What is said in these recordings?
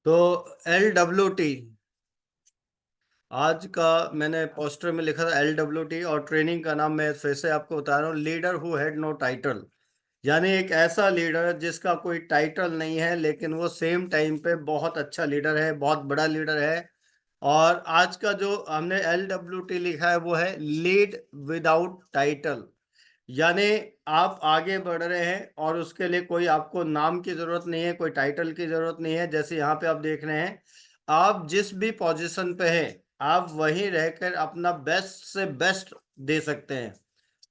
तो LWT आज का मैंने पोस्टर में लिखा था LWT, और ट्रेनिंग का नाम मैं फिर से आपको बता रहा हूँ, leader who had no title. यानी एक ऐसा लीडर जिसका कोई टाइटल नहीं है, लेकिन वो सेम टाइम पे बहुत अच्छा लीडर है, बहुत बड़ा लीडर है। और आज का जो हमने LWT लिखा है वो है लीड विदाउट टाइटल। यानी आप आगे बढ़ रहे हैं और उसके लिए कोई आपको नाम की जरूरत नहीं है, कोई टाइटल की जरूरत नहीं है। जैसे यहाँ पे आप देख रहे हैं, आप जिस भी पोजीशन पे हैं आप वहीं रहकर अपना बेस्ट से बेस्ट दे सकते हैं,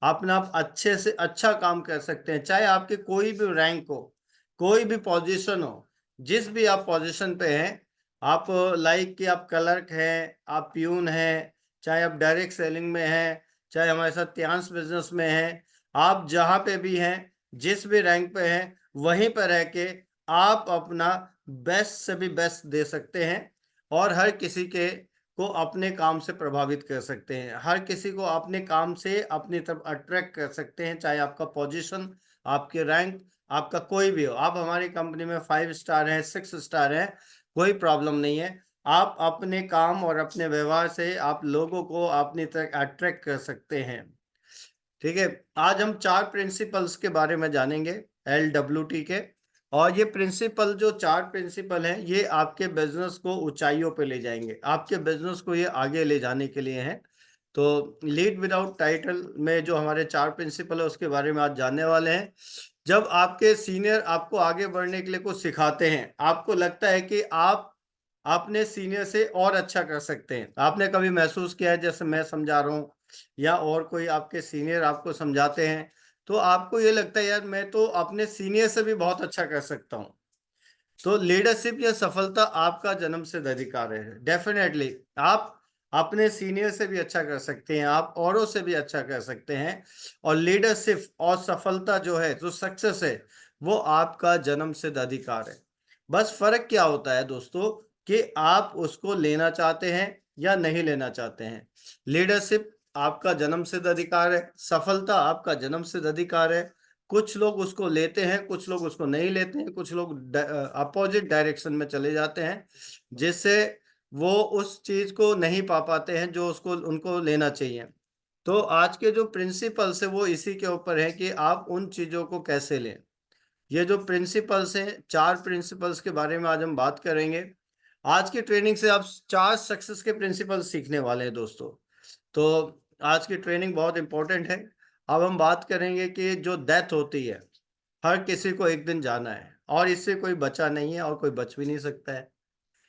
अपना आप अच्छे से अच्छा काम कर सकते हैं। चाहे आपके कोई भी रैंक हो, कोई भी पोजीशन हो, जिस भी आप पोजीशन पे हैं, आप लाइक कि आप क्लर्क हैं, आप प्यून हैं, चाहे आप डायरेक्ट सेलिंग में हैं, चाहे हमारे साथ त्यांश बिजनेस में हैं, आप जहां पे भी हैं, जिस भी रैंक पे हैं, वहीं पर रह के आप अपना बेस्ट से भी बेस्ट दे सकते हैं और हर किसी के को अपने काम से प्रभावित कर सकते हैं, हर किसी को अपने काम से अपनी तरफ अट्रैक्ट कर सकते हैं। चाहे आपका पोजीशन, आपके रैंक, आपका कोई भी हो। आप हमारी कंपनी में 5 स्टार हैं, 6 स्टार हैं, कोई प्रॉब्लम नहीं है। आप अपने काम और अपने व्यवहार से आप लोगों को अपनी तरफ अट्रैक्ट कर सकते हैं। ठीक है, आज हम 4 प्रिंसिपल्स के बारे में जानेंगे LWT के। और ये प्रिंसिपल, जो 4 प्रिंसिपल हैं, ये आपके बिजनेस को ऊंचाइयों पे ले जाएंगे, आपके बिजनेस को ये आगे ले जाने के लिए हैं। तो लीड विदाउट टाइटल में जो हमारे 4 प्रिंसिपल है उसके बारे में आज जानने वाले हैं। जब आपके सीनियर आपको आगे बढ़ने के लिए कुछ सिखाते हैं, आपको लगता है कि आप अपने सीनियर से और अच्छा कर सकते हैं, आपने कभी महसूस किया है, जैसे मैं समझा रहा हूँ या और कोई आपके सीनियर आपको समझाते हैं, तो आपको ये लगता है यार मैं तो अपने सीनियर से भी बहुत अच्छा कर सकता हूँ। तो लीडरशिप या सफलता आपका जन्मसिद्ध अधिकार है। डेफिनेटली आप अपने सीनियर से भी अच्छा कर सकते हैं, आप औरों से भी अच्छा कर सकते हैं। और लीडरशिप और सफलता जो है, जो सक्सेस है, वो आपका जन्मसिद्ध अधिकार है। बस फर्क क्या होता है दोस्तों, कि आप उसको लेना चाहते हैं या नहीं लेना चाहते हैं। लीडरशिप आपका जन्मसिद्ध अधिकार है, सफलता आपका जन्मसिद्ध अधिकार है। कुछ लोग उसको लेते हैं, कुछ लोग उसको नहीं लेते हैं, कुछ लोग अपोजिट डायरेक्शन में चले जाते हैं, जिससे वो उस चीज को नहीं पा पाते हैं जो उसको उनको लेना चाहिए। तो आज के जो प्रिंसिपल्स है वो इसी के ऊपर है कि आप उन चीजों को कैसे लें। ये जो प्रिंसिपल्स हैं, 4 प्रिंसिपल्स के बारे में आज हम बात करेंगे। आज की ट्रेनिंग से आप 4 सक्सेस के प्रिंसिपल्स सीखने वाले हैं दोस्तों। तो आज की ट्रेनिंग बहुत इंपॉर्टेंट है। अब हम बात करेंगे कि जो डेथ होती है, हर किसी को एक दिन जाना है और इससे कोई बचा नहीं है और कोई बच भी नहीं सकता है।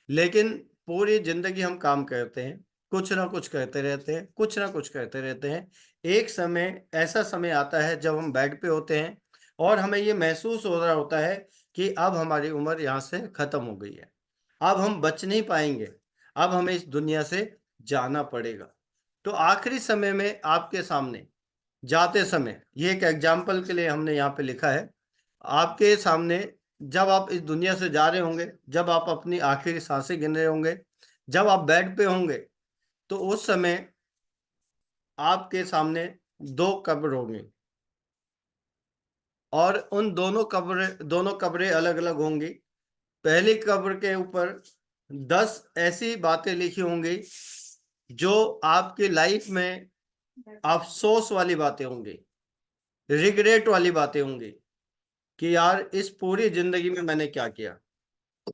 लेकिन पूरी जिंदगी हम काम करते हैं, कुछ ना कुछ करते रहते हैं, कुछ ना कुछ करते रहते हैं। एक समय, ऐसा समय आता है जब हम बेड पे होते हैं और हमें ये महसूस हो रहा होता है कि अब हमारी उम्र यहाँ से खत्म हो गई है, अब हम बच नहीं पाएंगे, अब हमें इस दुनिया से जाना पड़ेगा। तो आखिरी समय में आपके सामने जाते समय, ये एक एग्जाम्पल के लिए हमने यहाँ पे लिखा है, आपके सामने जब आप इस दुनिया से जा रहे होंगे, जब आप अपनी आखिरी सांसें गिन रहे होंगे, जब आप बेड पे होंगे, तो उस समय आपके सामने 2 कब्र होंगी। और उन दोनों कब्रें अलग अलग होंगी। पहली कब्र के ऊपर 10 ऐसी बातें लिखी होंगी जो आपकी लाइफ में अफसोस वाली बातें होंगी, रिग्रेट वाली बातें होंगी कि यार इस पूरी जिंदगी में मैंने क्या किया।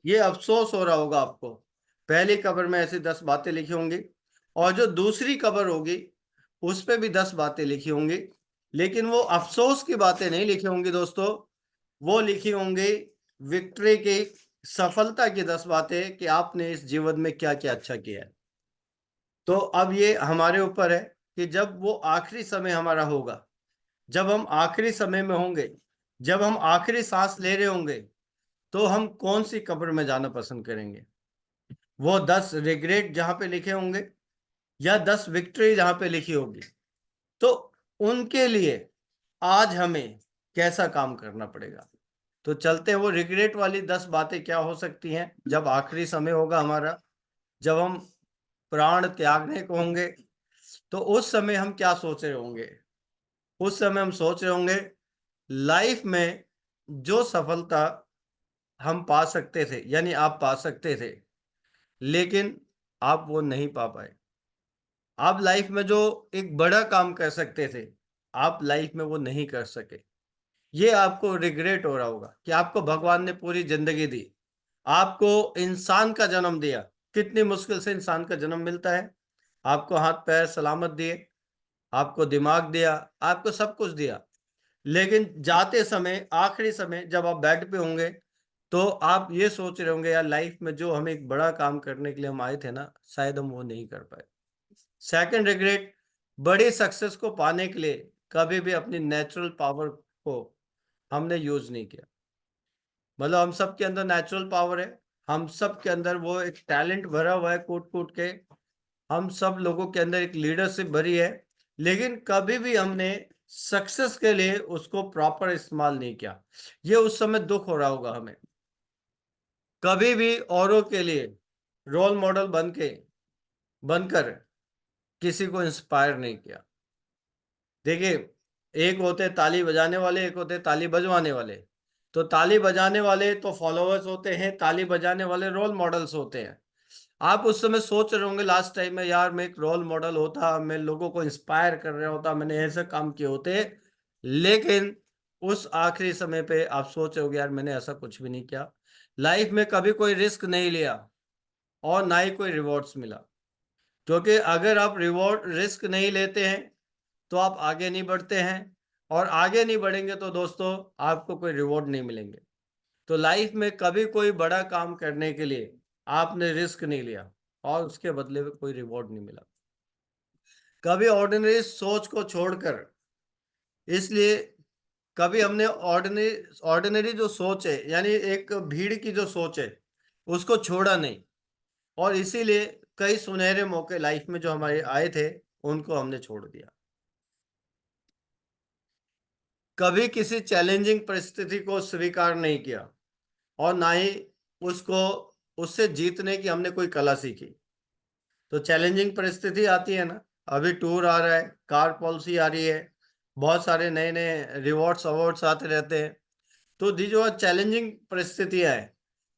ये अफसोस हो रहा होगा आपको। पहली कब्र में ऐसी 10 बातें लिखी होंगी। और जो दूसरी कब्र होगी उस पे भी 10 बातें लिखी होंगी, लेकिन वो अफसोस की बातें नहीं लिखी होंगी दोस्तों, वो लिखी होंगी विक्ट्री की, सफलता की 10 बातें कि आपने इस जीवन में क्या क्या अच्छा किया है। तो अब ये हमारे ऊपर है कि जब वो आखिरी समय हमारा होगा, जब हम आखिरी समय में होंगे, जब हम आखिरी सांस ले रहे होंगे, तो हम कौन सी कब्र में जाना पसंद करेंगे। वो 10 रिग्रेट जहां पे लिखे होंगे या 10 विक्ट्री जहां पे लिखी होगी। तो उनके लिए आज हमें कैसा काम करना पड़ेगा। तो चलते हैं, वो रिग्रेट वाली 10 बातें क्या हो सकती हैं जब आखिरी समय होगा हमारा, जब हम प्राण त्यागने को होंगे। तो उस समय हम क्या सोच रहे होंगे। उस समय हम सोच रहे होंगे लाइफ में जो सफलता हम पा सकते थे, यानी आप पा सकते थे, लेकिन आप वो नहीं पा पाए। आप लाइफ में जो एक बड़ा काम कर सकते थे, आप लाइफ में वो नहीं कर सके। ये आपको रिग्रेट हो रहा होगा कि आपको भगवान ने पूरी जिंदगी दी, आपको इंसान का जन्म दिया, कितनी मुश्किल से इंसान का जन्म मिलता है, आपको हाथ पैर सलामत दिए, आपको दिमाग दिया, आपको सब कुछ दिया, लेकिन जाते समय, आखिरी समय जब आप बेड पे होंगे, तो आप ये सोच रहे होंगे, यार लाइफ में जो हम एक बड़ा काम करने के लिए हम आए थे ना, शायद हम वो नहीं कर पाए। सेकंड रिग्रेट, बड़ी सक्सेस को पाने के लिए कभी भी अपनी नेचुरल पावर को हमने यूज नहीं किया। मतलब हम सब के अंदर नेचुरल पावर है, हम सब के अंदर वो एक टैलेंट भरा हुआ है कूट कूट के, हम सब लोगों के अंदर एक लीडरशिप भरी है, लेकिन कभी भी हमने सक्सेस के लिए उसको प्रॉपर इस्तेमाल नहीं किया। ये उस समय दुख हो रहा होगा हमें। कभी भी औरों के लिए रोल मॉडल बनकर किसी को इंस्पायर नहीं किया। देखिए, एक होते ताली बजाने वाले, एक होते ताली बजवाने वाले। तो ताली बजाने वाले तो फॉलोअर्स होते हैं, ताली बजाने वाले रोल मॉडल्स होते हैं। आप उस समय सोच रहे होंगे लास्ट टाइम में, यार मैं एक रोल मॉडल होता, मैं लोगों को इंस्पायर कर रहा होता, मैंने ऐसे काम किए होते, लेकिन उस आखिरी समय पे आप सोच रहे होगे, यार मैंने ऐसा कुछ भी नहीं किया। लाइफ में कभी कोई रिस्क नहीं लिया और ना ही कोई रिवॉर्ड्स मिला। क्योंकि अगर आप रिवॉर्ड रिस्क नहीं लेते हैं तो आप आगे नहीं बढ़ते हैं, और आगे नहीं बढ़ेंगे तो दोस्तों आपको कोई रिवॉर्ड नहीं मिलेंगे। तो लाइफ में कभी कोई बड़ा काम करने के लिए आपने रिस्क नहीं लिया और उसके बदले में कोई रिवॉर्ड नहीं मिला। कभी ऑर्डिनरी सोच को छोड़कर, इसलिए कभी हमने ऑर्डिनरी ऑर्डिनरी जो सोच है, यानी एक भीड़ की जो सोच है, उसको छोड़ा नहीं, और इसीलिए कई सुनहरे मौके लाइफ में जो हमारे आए थे उनको हमने छोड़ दिया। कभी किसी चैलेंजिंग परिस्थिति को स्वीकार नहीं किया, और ना ही उसको उससे जीतने की हमने कोई कला सीखी। तो चैलेंजिंग परिस्थिति आती है ना, अभी टूर आ रहा है, कार पॉलिसी आ रही है, बहुत सारे नए नए रिवॉर्ड्स अवार्ड्स आते रहते हैं। तो दी जो चैलेंजिंग परिस्थितियां है,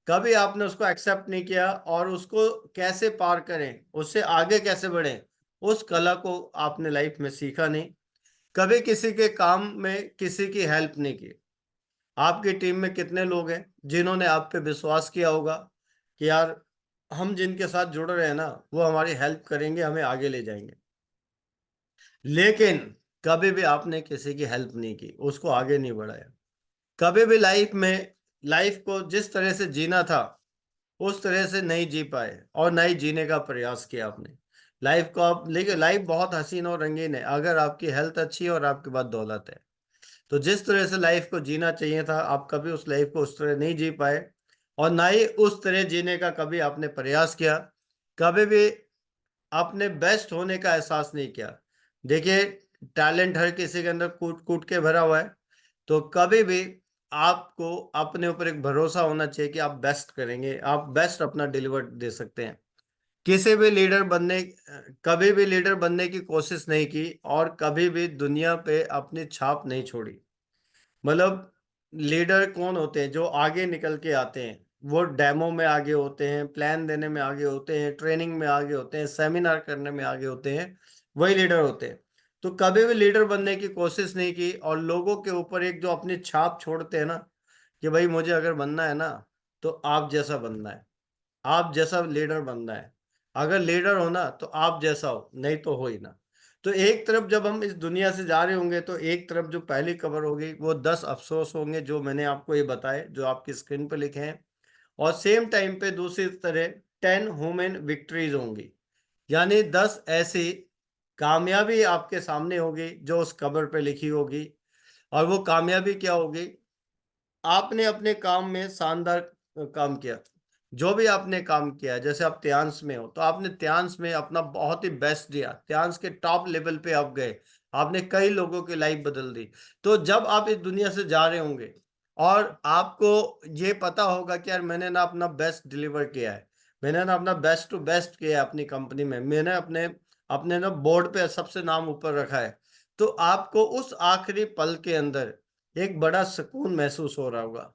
कभी आपने उसको एक्सेप्ट नहीं किया और उसको कैसे पार करें, उससे आगे कैसे बढ़ें, उस कला को आपने लाइफ में सीखा नहीं। कभी किसी के काम में किसी की हेल्प नहीं की। आपकी टीम में कितने लोग हैं जिन्होंने आप पे विश्वास किया होगा कि यार हम जिनके साथ जुड़ रहे हैं ना, वो हमारी हेल्प करेंगे, हमें आगे ले जाएंगे, लेकिन कभी भी आपने किसी की हेल्प नहीं की, उसको आगे नहीं बढ़ाया। कभी भी लाइफ में, लाइफ को जिस तरह से जीना था उस तरह से नहीं जी पाए, और ना ही जीने का प्रयास किया आपने लाइफ को। आप लेकिन लाइफ बहुत हसीन और रंगीन है अगर आपकी हेल्थ अच्छी है और आपके पास दौलत है। तो जिस तरह से लाइफ को जीना चाहिए था, आप कभी उस लाइफ को उस तरह नहीं जी पाए, और ना ही उस तरह जीने का कभी आपने प्रयास किया। कभी भी आपने बेस्ट होने का एहसास नहीं किया। देखिए, टैलेंट हर किसी के अंदर कूट कूट के भरा हुआ है, तो कभी भी आपको अपने ऊपर एक भरोसा होना चाहिए कि आप बेस्ट करेंगे, आप बेस्ट अपना डिलीवर दे सकते हैं। किसी भी लीडर बनने कभी भी लीडर बनने की कोशिश नहीं की, और कभी भी दुनिया पे अपनी छाप नहीं छोड़ी। मतलब लीडर कौन होते हैं? जो आगे निकल के आते हैं, वो डेमो में आगे होते हैं, प्लान देने में आगे होते हैं, ट्रेनिंग में आगे होते हैं, सेमिनार करने में आगे होते हैं, वही लीडर होते हैं। तो कभी भी लीडर बनने की कोशिश नहीं की, और लोगों के ऊपर एक जो अपनी छाप छोड़ते हैं ना, कि भाई मुझे अगर बनना है ना, तो आप जैसा बनना है, आप जैसा लीडर बनना है। अगर लीडर हो ना तो आप जैसा हो, नहीं तो हो ही ना। तो एक तरफ जब हम इस दुनिया से जा रहे होंगे, तो एक तरफ जो पहली कवर होगी वो 10 अफसोस होंगे जो मैंने आपको ये बताए, जो आपकी स्क्रीन पे लिखे हैं। और सेम टाइम पे दूसरी तरह 10 ह्यूमन विक्ट्रीज होंगी, यानी 10 ऐसी कामयाबी आपके सामने होगी जो उस कवर पे लिखी होगी। और वो कामयाबी क्या होगी? आपने अपने काम में शानदार काम किया। जो भी आपने काम किया, जैसे आप त्यांश में हो तो आपने त्यांश में अपना बहुत ही बेस्ट दिया, त्यांश के टॉप लेवल पे आप गए, आपने कई लोगों की लाइफ बदल दी। तो जब आप इस दुनिया से जा रहे होंगे और आपको ये पता होगा कि यार मैंने ना अपना बेस्ट डिलीवर किया है, मैंने ना अपना बेस्ट टू बेस्ट किया है अपनी कंपनी में, मैंने अपने अपने ना बोर्ड पे सबसे नाम ऊपर रखा है, तो आपको उस आखिरी पल के अंदर एक बड़ा सुकून महसूस हो रहा होगा।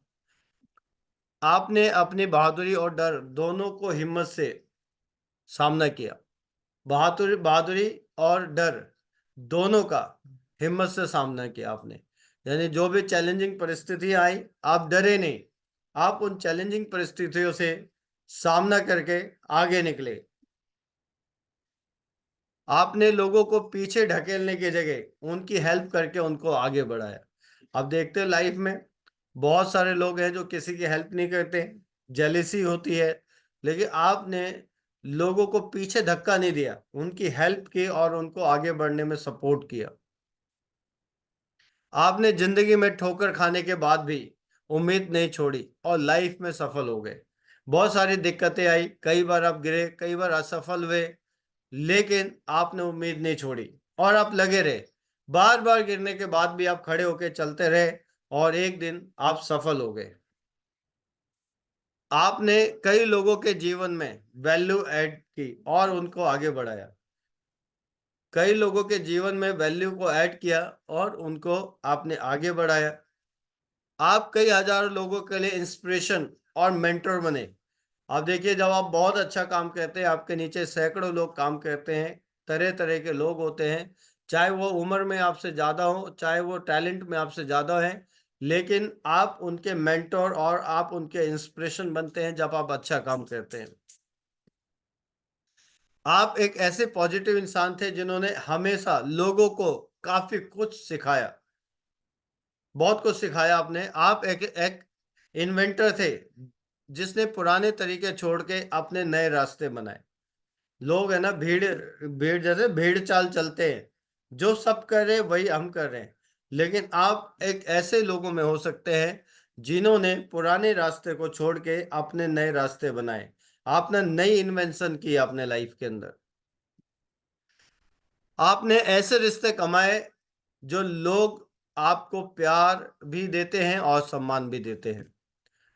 आपने अपनी बहादुरी और डर दोनों को हिम्मत से सामना किया। बहादुरी बहादुरी और डर दोनों का हिम्मत से सामना किया आपने। यानी जो भी चैलेंजिंग परिस्थिति आई, आप डरे नहीं। आप उन चैलेंजिंग परिस्थितियों से सामना करके आगे निकले। आपने लोगों को पीछे ढकेलने की जगह उनकी हेल्प करके उनको आगे बढ़ाया। अब देखते हो लाइफ में बहुत सारे लोग हैं जो किसी की हेल्प नहीं करते, जेलिसी होती है। लेकिन आपने लोगों को पीछे धक्का नहीं दिया, उनकी हेल्प की और उनको आगे बढ़ने में सपोर्ट किया। आपने जिंदगी में ठोकर खाने के बाद भी उम्मीद नहीं छोड़ी और लाइफ में सफल हो गए। बहुत सारी दिक्कतें आई, कई बार आप गिरे, कई बार असफल हुए, लेकिन आपने उम्मीद नहीं छोड़ी और आप लगे रहे। बार बार गिरने के बाद भी आप खड़े होकर चलते रहे और एक दिन आप सफल हो गए। आपने कई लोगों के जीवन में वैल्यू ऐड की और उनको आगे बढ़ाया। कई लोगों के जीवन में वैल्यू को ऐड किया और उनको आपने आगे बढ़ाया। आप कई हजारों लोगों के लिए इंस्पिरेशन और मेंटर बने। आप देखिए, जब आप बहुत अच्छा काम करते हैं, आपके नीचे सैकड़ों लोग काम करते हैं, तरह तरह के लोग होते हैं, चाहे वो उम्र में आपसे ज़्यादा हो, चाहे वो टैलेंट में आपसे ज़्यादा है, लेकिन आप उनके मेंटर और आप उनके इंस्पिरेशन बनते हैं जब आप अच्छा काम करते हैं। आप एक ऐसे पॉजिटिव इंसान थे जिन्होंने हमेशा लोगों को काफी कुछ सिखाया, बहुत कुछ सिखाया आपने। आप एक इन्वेंटर थे जिसने पुराने तरीके छोड़ के अपने नए रास्ते बनाए। लोग है ना, भीड़ भीड़ जैसे भीड़ चाल चलते हैं, जो सब कर रहे हैं वही हम कर रहे हैं। लेकिन आप एक ऐसे लोगों में हो सकते हैं जिन्होंने पुराने रास्ते को छोड़ के अपने नए रास्ते बनाए। आपने नई इन्वेंशन की अपने लाइफ के अंदर। आपने ऐसे रिश्ते कमाए जो लोग आपको प्यार भी देते हैं और सम्मान भी देते हैं।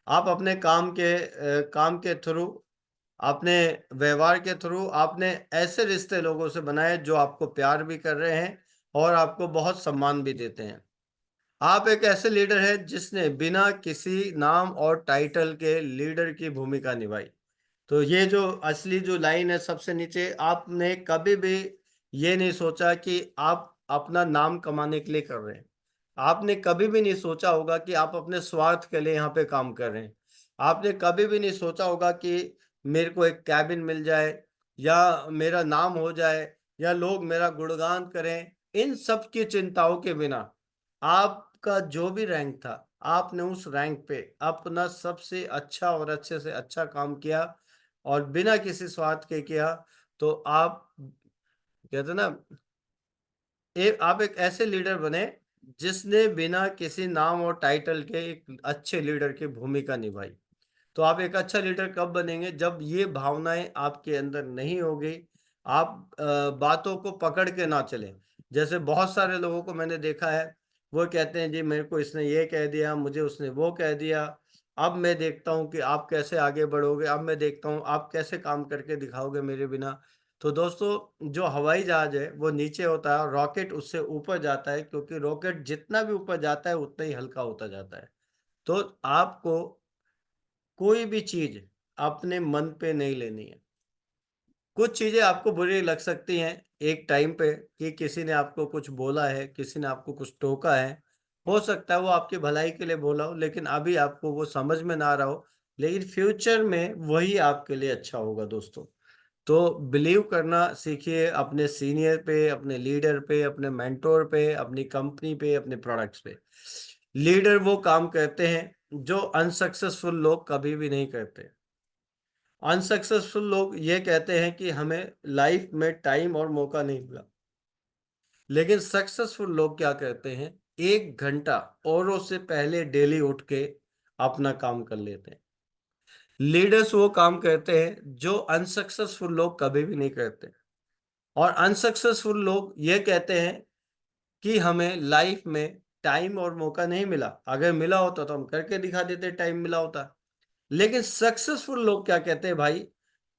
आप अपने काम के थ्रू, अपने व्यवहार के थ्रू आपने ऐसे रिश्ते लोगों से बनाए जो आपको प्यार भी कर रहे हैं और आपको बहुत सम्मान भी देते हैं। आप एक ऐसे लीडर हैं जिसने बिना किसी नाम और टाइटल के लीडर की भूमिका निभाई। तो ये जो असली जो लाइन है सबसे नीचे, आपने कभी भी ये नहीं सोचा कि आप अपना नाम कमाने के लिए कर रहे हैं। आपने कभी भी नहीं सोचा होगा कि आप अपने स्वार्थ के लिए यहाँ पे काम कर रहे हैं। आपने कभी भी नहीं सोचा होगा कि मेरे को एक कैबिन मिल जाए या मेरा नाम हो जाए या लोग मेरा गुणगान करें। इन सब की चिंताओं के बिना आपका जो भी रैंक था, आपने उस रैंक पे अपना सबसे अच्छा और अच्छे से अच्छा काम किया और बिना किसी स्वार्थ के किया। तो आप कहते ना, आप एक ऐसे लीडर बने जिसने बिना किसी नाम और टाइटल के एक अच्छे लीडर की भूमिका निभाई। तो आप एक अच्छा लीडर कब बनेंगे? जब ये भावनाएं आपके अंदर नहीं होगी। आप बातों को पकड़ के ना चलें। जैसे बहुत सारे लोगों को मैंने देखा है, वो कहते हैं जी मेरे को इसने ये कह दिया, मुझे उसने वो कह दिया, अब मैं देखता हूँ कि आप कैसे आगे बढ़ोगे, अब मैं देखता हूँ आप कैसे काम करके दिखाओगे मेरे बिना। तो दोस्तों, जो हवाई जहाज है वो नीचे होता है और रॉकेट उससे ऊपर जाता है, क्योंकि रॉकेट जितना भी ऊपर जाता है उतना ही हल्का होता जाता है। तो आपको कोई भी चीज अपने मन पे नहीं लेनी है। कुछ चीजें आपको बुरी लग सकती हैं एक टाइम पे, कि किसी ने आपको कुछ बोला है, किसी ने आपको कुछ टोका है। हो सकता है वो आपकी भलाई के लिए बोला हो, लेकिन अभी आपको वो समझ में ना आ रहा हो, लेकिन फ्यूचर में वही आपके लिए अच्छा होगा दोस्तों। तो बिलीव करना सीखिए अपने सीनियर पे, अपने लीडर पे, अपने मेंटोर पे, अपनी कंपनी पे, अपने प्रोडक्ट्स पे। लीडर वो काम करते हैं जो अनसक्सेसफुल लोग कभी भी नहीं करते। अनसक्सेसफुल लोग ये कहते हैं कि हमें लाइफ में टाइम और मौका नहीं मिला, लेकिन सक्सेसफुल लोग क्या करते हैं, 1 घंटा औरों से पहले डेली उठ के अपना काम कर लेते हैं। लीडर्स वो काम करते हैं जो अनसक्सेसफुल लोग कभी भी नहीं करते। और अनसक्सेसफुल लोग ये कहते हैं कि हमें लाइफ में टाइम और मौका नहीं मिला, अगर मिला होता तो हम करके दिखा देते, टाइम मिला होता। लेकिन सक्सेसफुल लोग क्या कहते हैं भाई,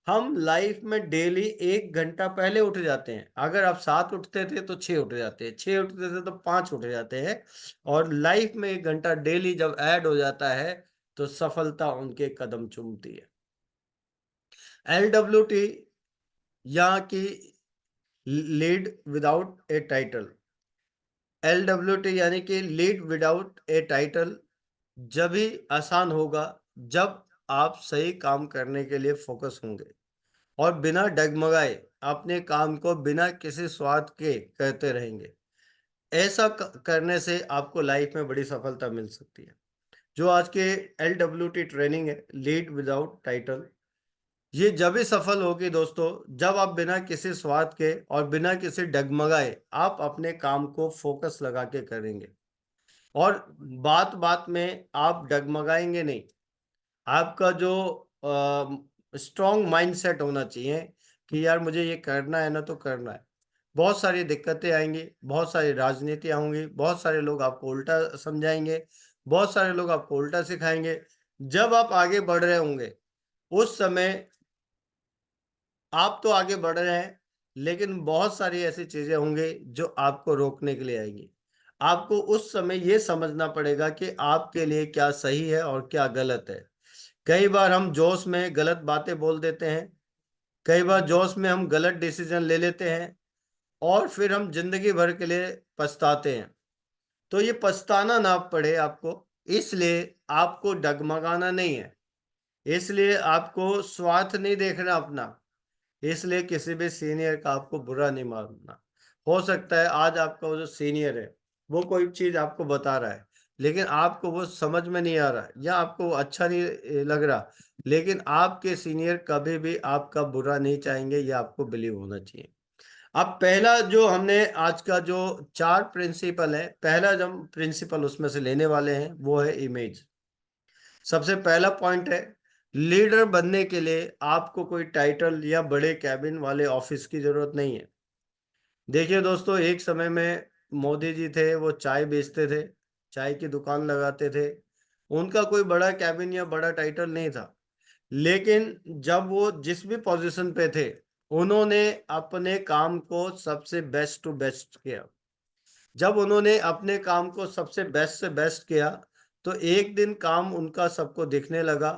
हम लाइफ में डेली 1 घंटा पहले उठ जाते हैं। अगर आप 7 उठते थे तो 6 उठ जाते हैं, 6 उठते थे तो 5 उठ जाते हैं। और लाइफ में 1 घंटा डेली जब ऐड हो जाता है तो सफलता उनके कदम चूमती है। LWT यहाँ की लीड विदाउट ए टाइटल। LWT यानी कि लीड विदाउट ए टाइटल जब ही आसान होगा जब आप सही काम करने के लिए फोकस होंगे और बिना डगमगाए अपने काम को बिना किसी स्वार्थ के करते रहेंगे। ऐसा करने से आपको लाइफ में बड़ी सफलता मिल सकती है। जो आज के LWT ट्रेनिंग है, लीड विदाउट टाइटल, ये जब ही सफल होगी दोस्तों जब आप बिना किसी स्वार्थ के और बिना किसी डगमगाए आप अपने काम को फोकस लगा के करेंगे और बात बात में आप डगमगाएंगे नहीं। आपका जो स्ट्रॉन्ग माइंडसेट होना चाहिए कि यार मुझे ये करना है ना, तो करना है। बहुत सारी दिक्कतें आएंगी, बहुत सारी राजनीतियां होंगी, बहुत सारे लोग आपको उल्टा समझाएंगे, बहुत सारे लोग आपको उल्टा सिखाएंगे। जब आप आगे बढ़ रहे होंगे उस समय आप तो आगे बढ़ रहे हैं, लेकिन बहुत सारी ऐसी चीजें होंगी जो आपको रोकने के लिए आएंगी। आपको उस समय ये समझना पड़ेगा कि आपके लिए क्या सही है और क्या गलत है। कई बार हम जोश में गलत बातें बोल देते हैं, कई बार जोश में हम गलत डिसीजन ले लेते हैं और फिर हम जिंदगी भर के लिए पछताते हैं। तो ये पछताना ना पड़े आपको, इसलिए आपको डगमगाना नहीं है, इसलिए आपको स्वार्थ नहीं देखना अपना, इसलिए किसी भी सीनियर का आपको बुरा नहीं मानना। हो सकता है आज आपका वो जो सीनियर है वो कोई चीज आपको बता रहा है, लेकिन आपको वो समझ में नहीं आ रहा या आपको वो अच्छा नहीं लग रहा, लेकिन आपके सीनियर कभी भी आपका बुरा नहीं चाहेंगे, ये आपको बिलीव होना चाहिए। अब पहला जो हमने आज का जो 4 प्रिंसिपल है, पहला जो प्रिंसिपल उसमें से लेने वाले हैं वो है इमेज। सबसे पहला पॉइंट है, लीडर बनने के लिए आपको कोई टाइटल या बड़े कैबिन वाले ऑफिस की जरूरत नहीं है। देखिए दोस्तों, एक समय में मोदी जी थे, वो चाय बेचते थे, चाय की दुकान लगाते थे, उनका कोई बड़ा कैबिन या बड़ा टाइटल नहीं था। लेकिन जब वो जिस भी पोजीशन पे थे उन्होंने अपने काम को सबसे बेस्ट टू बेस्ट किया। जब उन्होंने अपने काम को सबसे बेस्ट से बेस्ट किया तो एक दिन काम उनका सबको दिखने लगा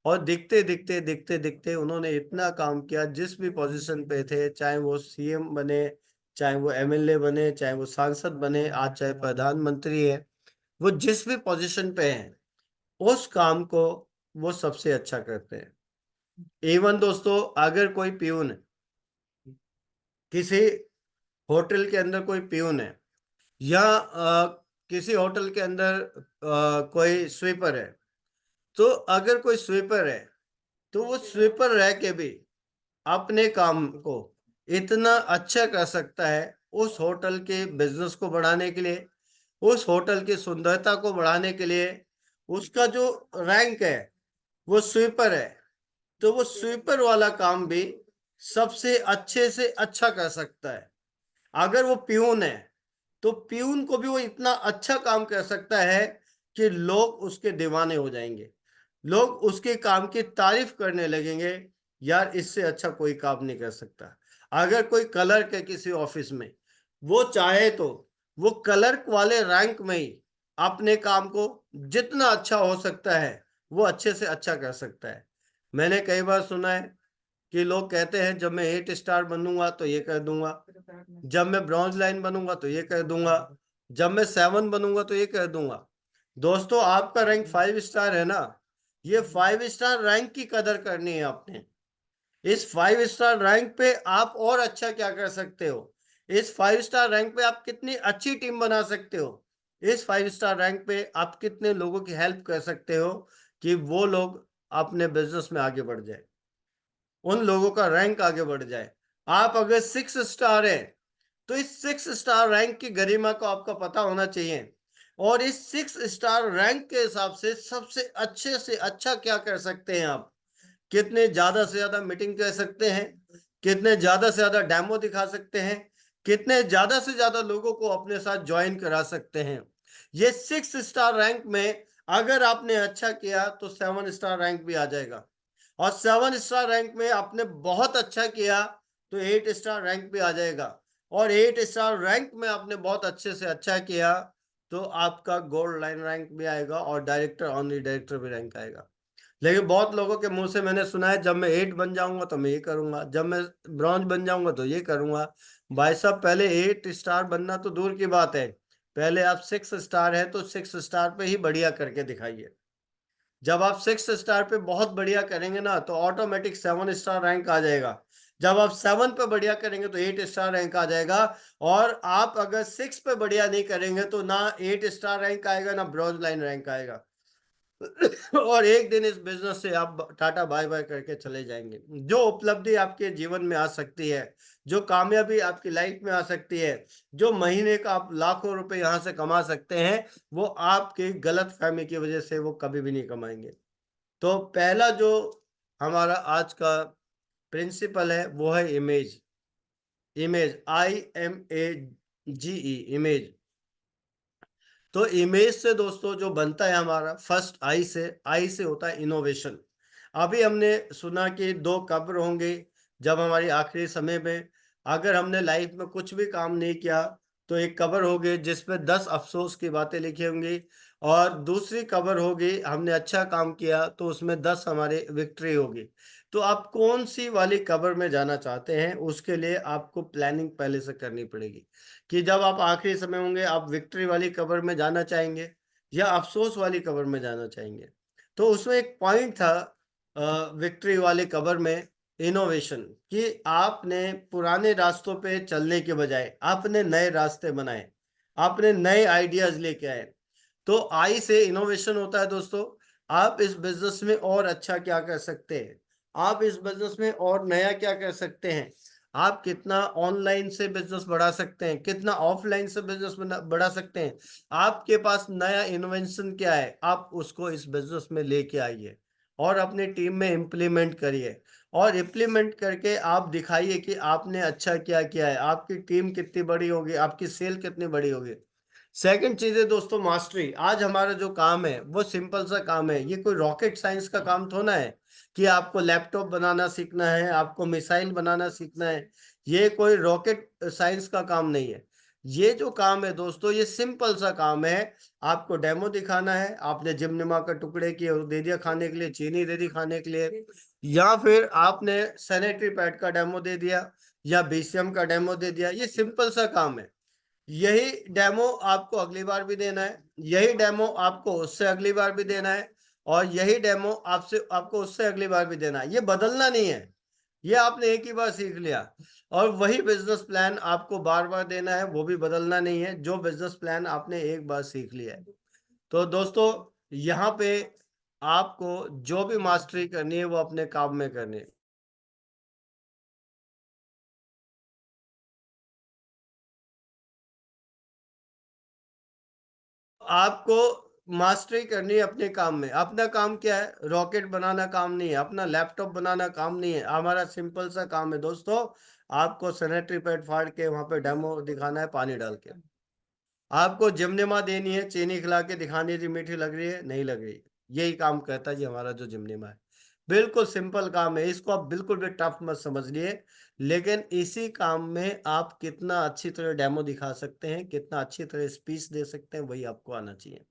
और दिखते दिखते दिखते दिखते उन्होंने इतना काम किया, जिस भी पोजीशन पे थे, चाहे वो CM बने, चाहे वो MLA बने, चाहे वो सांसद बने, आज चाहे प्रधानमंत्री है, वो जिस भी पोजीशन पे हैं उस काम को वो सबसे अच्छा करते हैं। इवन दोस्तों, अगर कोई प्यून है, किसी होटल के अंदर कोई प्यून है या किसी होटल के अंदर कोई स्वीपर है, तो अगर कोई स्वीपर है तो वो स्वीपर रह के भी अपने काम को इतना अच्छा कर सकता है उस होटल के बिजनेस को बढ़ाने के लिए, उस होटल की सुंदरता को बढ़ाने के लिए। उसका जो रैंक है वो स्वीपर है, तो वो स्वीपर वाला काम भी सबसे अच्छे से अच्छा कर सकता है। अगर वो प्यून है तो प्यून को भी वो इतना अच्छा काम कर सकता है कि लोग उसके दीवाने हो जाएंगे, लोग उसके काम की तारीफ करने लगेंगे, यार इससे अच्छा कोई काम नहीं कर सकता। अगर कोई क्लर्क है किसी ऑफिस में, वो चाहे तो वो क्लर्क वाले रैंक में ही अपने काम को जितना अच्छा हो सकता है वो अच्छे से अच्छा कर सकता है। मैंने कई बार सुना है कि लोग कहते हैं जब मैं 8 स्टार बनूंगा तो ये कर दूंगा, जब मैं ब्रॉन्ज लाइन बनूंगा तो ये कर दूंगा, जब मैं 7 बनूंगा तो ये कर दूंगा। दोस्तों, आपका रैंक 5 स्टार है ना, ये 5 स्टार रैंक की कदर करनी है आपने। इस 5 स्टार रैंक पे आप और अच्छा क्या कर सकते हो, इस 5 स्टार रैंक पे आप कितनी अच्छी टीम बना सकते हो, इस 5 स्टार रैंक पे आप कितने लोगों की हेल्प कर सकते हो कि वो लोग अपने बिजनेस में आगे बढ़ जाए, उन लोगों का रैंक आगे बढ़ जाए। आप अगर 6 स्टार है तो इस 6 स्टार रैंक की गरिमा को आपका पता होना चाहिए और इस 6 स्टार रैंक के हिसाब से सबसे अच्छे से अच्छा क्या कर सकते हैं आप, कितने ज्यादा से ज्यादा मीटिंग कर सकते हैं, कितने ज्यादा से ज्यादा डेमो दिखा सकते हैं, कितने ज्यादा से ज्यादा लोगों को अपने साथ ज्वाइन करा सकते हैं। ये 6 स्टार रैंक में अगर आपने अच्छा किया तो 7 स्टार रैंक भी आ जाएगा, और 7 स्टार रैंक में आपने बहुत अच्छा किया तो 8 स्टार रैंक भी आ जाएगा, और 8 स्टार रैंक में आपने बहुत अच्छे से अच्छा किया तो आपका गोल्ड लाइन रैंक भी आएगा और डायरेक्टर ऑनरी डायरेक्टर भी रैंक आएगा। लेकिन बहुत लोगों के मुंह से मैंने सुना है, जब मैं 8 बन जाऊंगा तो मैं ये करूंगा, जब मैं ब्रॉन्ज बन जाऊंगा तो ये करूंगा। भाई साहब, पहले 8 स्टार बनना तो दूर की बात है, पहले आप 6 स्टार है तो 6 स्टार पे ही बढ़िया करके दिखाइए। जब आप 6 स्टार पे बहुत बढ़िया करेंगे ना तो ऑटोमेटिक 7 स्टार रैंक आ जाएगा। जब आप 7 पे बढ़िया करेंगे तो 8 स्टार रैंक आ जाएगा। और आप अगर 6 पे बढ़िया नहीं करेंगे तो ना 8 स्टार रैंक आएगा ना ब्रॉन्ज लाइन रैंक आएगा। और एक दिन इस बिजनेस से आप टाटा बाय बाय करके चले जाएंगे। जो उपलब्धि आपके जीवन में आ सकती है, जो कामयाबी आपकी लाइफ में आ सकती है, जो महीने का आप लाखों रुपए यहां से कमा सकते हैं, वो आपकी गलत फहमी की वजह से वो कभी भी नहीं कमाएंगे। तो पहला जो हमारा आज का प्रिंसिपल है वो है इमेज। Image, IMAGE, image. तो इमेज से दोस्तों जो बनता है हमारा, फर्स्ट आई से होता है इनोवेशन। अभी हमने सुना कि 2 कब्र होंगे जब हमारी आखिरी समय में, अगर हमने लाइफ में कुछ भी काम नहीं किया तो एक कब्र होगी जिसपे 10 अफसोस की बातें लिखी होंगी, और दूसरी कब्र होगी हमने अच्छा काम किया तो उसमें 10 हमारी विक्ट्री होगी। तो आप कौन सी वाली कब्र में जाना चाहते हैं, उसके लिए आपको प्लानिंग पहले से करनी पड़ेगी कि जब आप आखिरी समय होंगे आप विक्ट्री वाली कब्र में जाना चाहेंगे या अफसोस वाली कब्र में जाना चाहेंगे। तो उसमें एक पॉइंट था विक्ट्री वाली कब्र में, इनोवेशन, कि आपने पुराने रास्तों पे चलने के बजाय आपने नए रास्ते बनाए, आपने नए आइडियाज लेके आए। तो आई से इनोवेशन होता है दोस्तों, आप इस बिजनेस में और अच्छा क्या कर सकते हैं, आप इस बिजनेस में और नया क्या कर सकते हैं, आप कितना ऑनलाइन से बिजनेस बढ़ा सकते हैं, कितना ऑफलाइन से बिजनेस बढ़ा सकते हैं, आपके पास नया इन्वेंशन क्या है, आप उसको इस बिजनेस में लेके आइए और अपनी टीम में इम्प्लीमेंट करिए। और इम्प्लीमेंट करके आप दिखाइए कि आपने अच्छा क्या किया है, आपकी टीम कितनी बड़ी होगी, आपकी सेल कितनी बड़ी होगी। सेकंड चीज है दोस्तों मास्टरी। आज हमारा जो काम है वो सिंपल सा काम है, ये कोई रॉकेट साइंस का काम थोड़ा है कि आपको लैपटॉप बनाना सीखना है, आपको मिसाइल बनाना सीखना है। ये कोई रॉकेट साइंस का काम नहीं है। ये जो काम है दोस्तों ये सिंपल सा काम है। आपको डेमो दिखाना है, आपने जिमनिमा का टुकड़े किए दे दिया खाने के लिए, चीनी दे दी खाने के लिए, या फिर आपने सैनिटरी पैड का डेमो दे दिया या BCM का डेमो दे दिया, ये सिंपल सा काम है। यही डेमो आपको अगली बार भी देना है, यही डेमो आपको उससे अगली बार भी देना है, और यही डेमो आपसे आपको उससे अगली बार भी देना है। ये बदलना नहीं है, ये आपने एक ही बार सीख लिया। और वही बिजनेस प्लान आपको बार बार देना है, वो भी बदलना नहीं है, जो बिजनेस प्लान आपने एक बार सीख लिया है। तो दोस्तों यहाँ पे आपको जो भी मास्टरी करनी है वो अपने काम में करनी है। आपको मास्टरी करनी है अपने काम में। अपना काम क्या है, रॉकेट बनाना काम नहीं है, अपना लैपटॉप बनाना काम नहीं है, हमारा सिंपल सा काम है दोस्तों, आपको सैनिटरी पैड फाड़ के वहां पे डेमो दिखाना है पानी डाल के। आपको जिमनिमा देनी है, चीनी खिला के दिखानी है जी मीठी लग रही है नहीं लग रही। यही काम करता है जी हमारा जो जिमनिमा है। बिल्कुल सिंपल काम है, इसको आप बिल्कुल भी टफ मत समझिए। लेकिन इसी काम में आप कितना अच्छी तरह डेमो दिखा सकते हैं, कितना अच्छी तरह स्पीच दे सकते हैं, वही आपको आना चाहिए।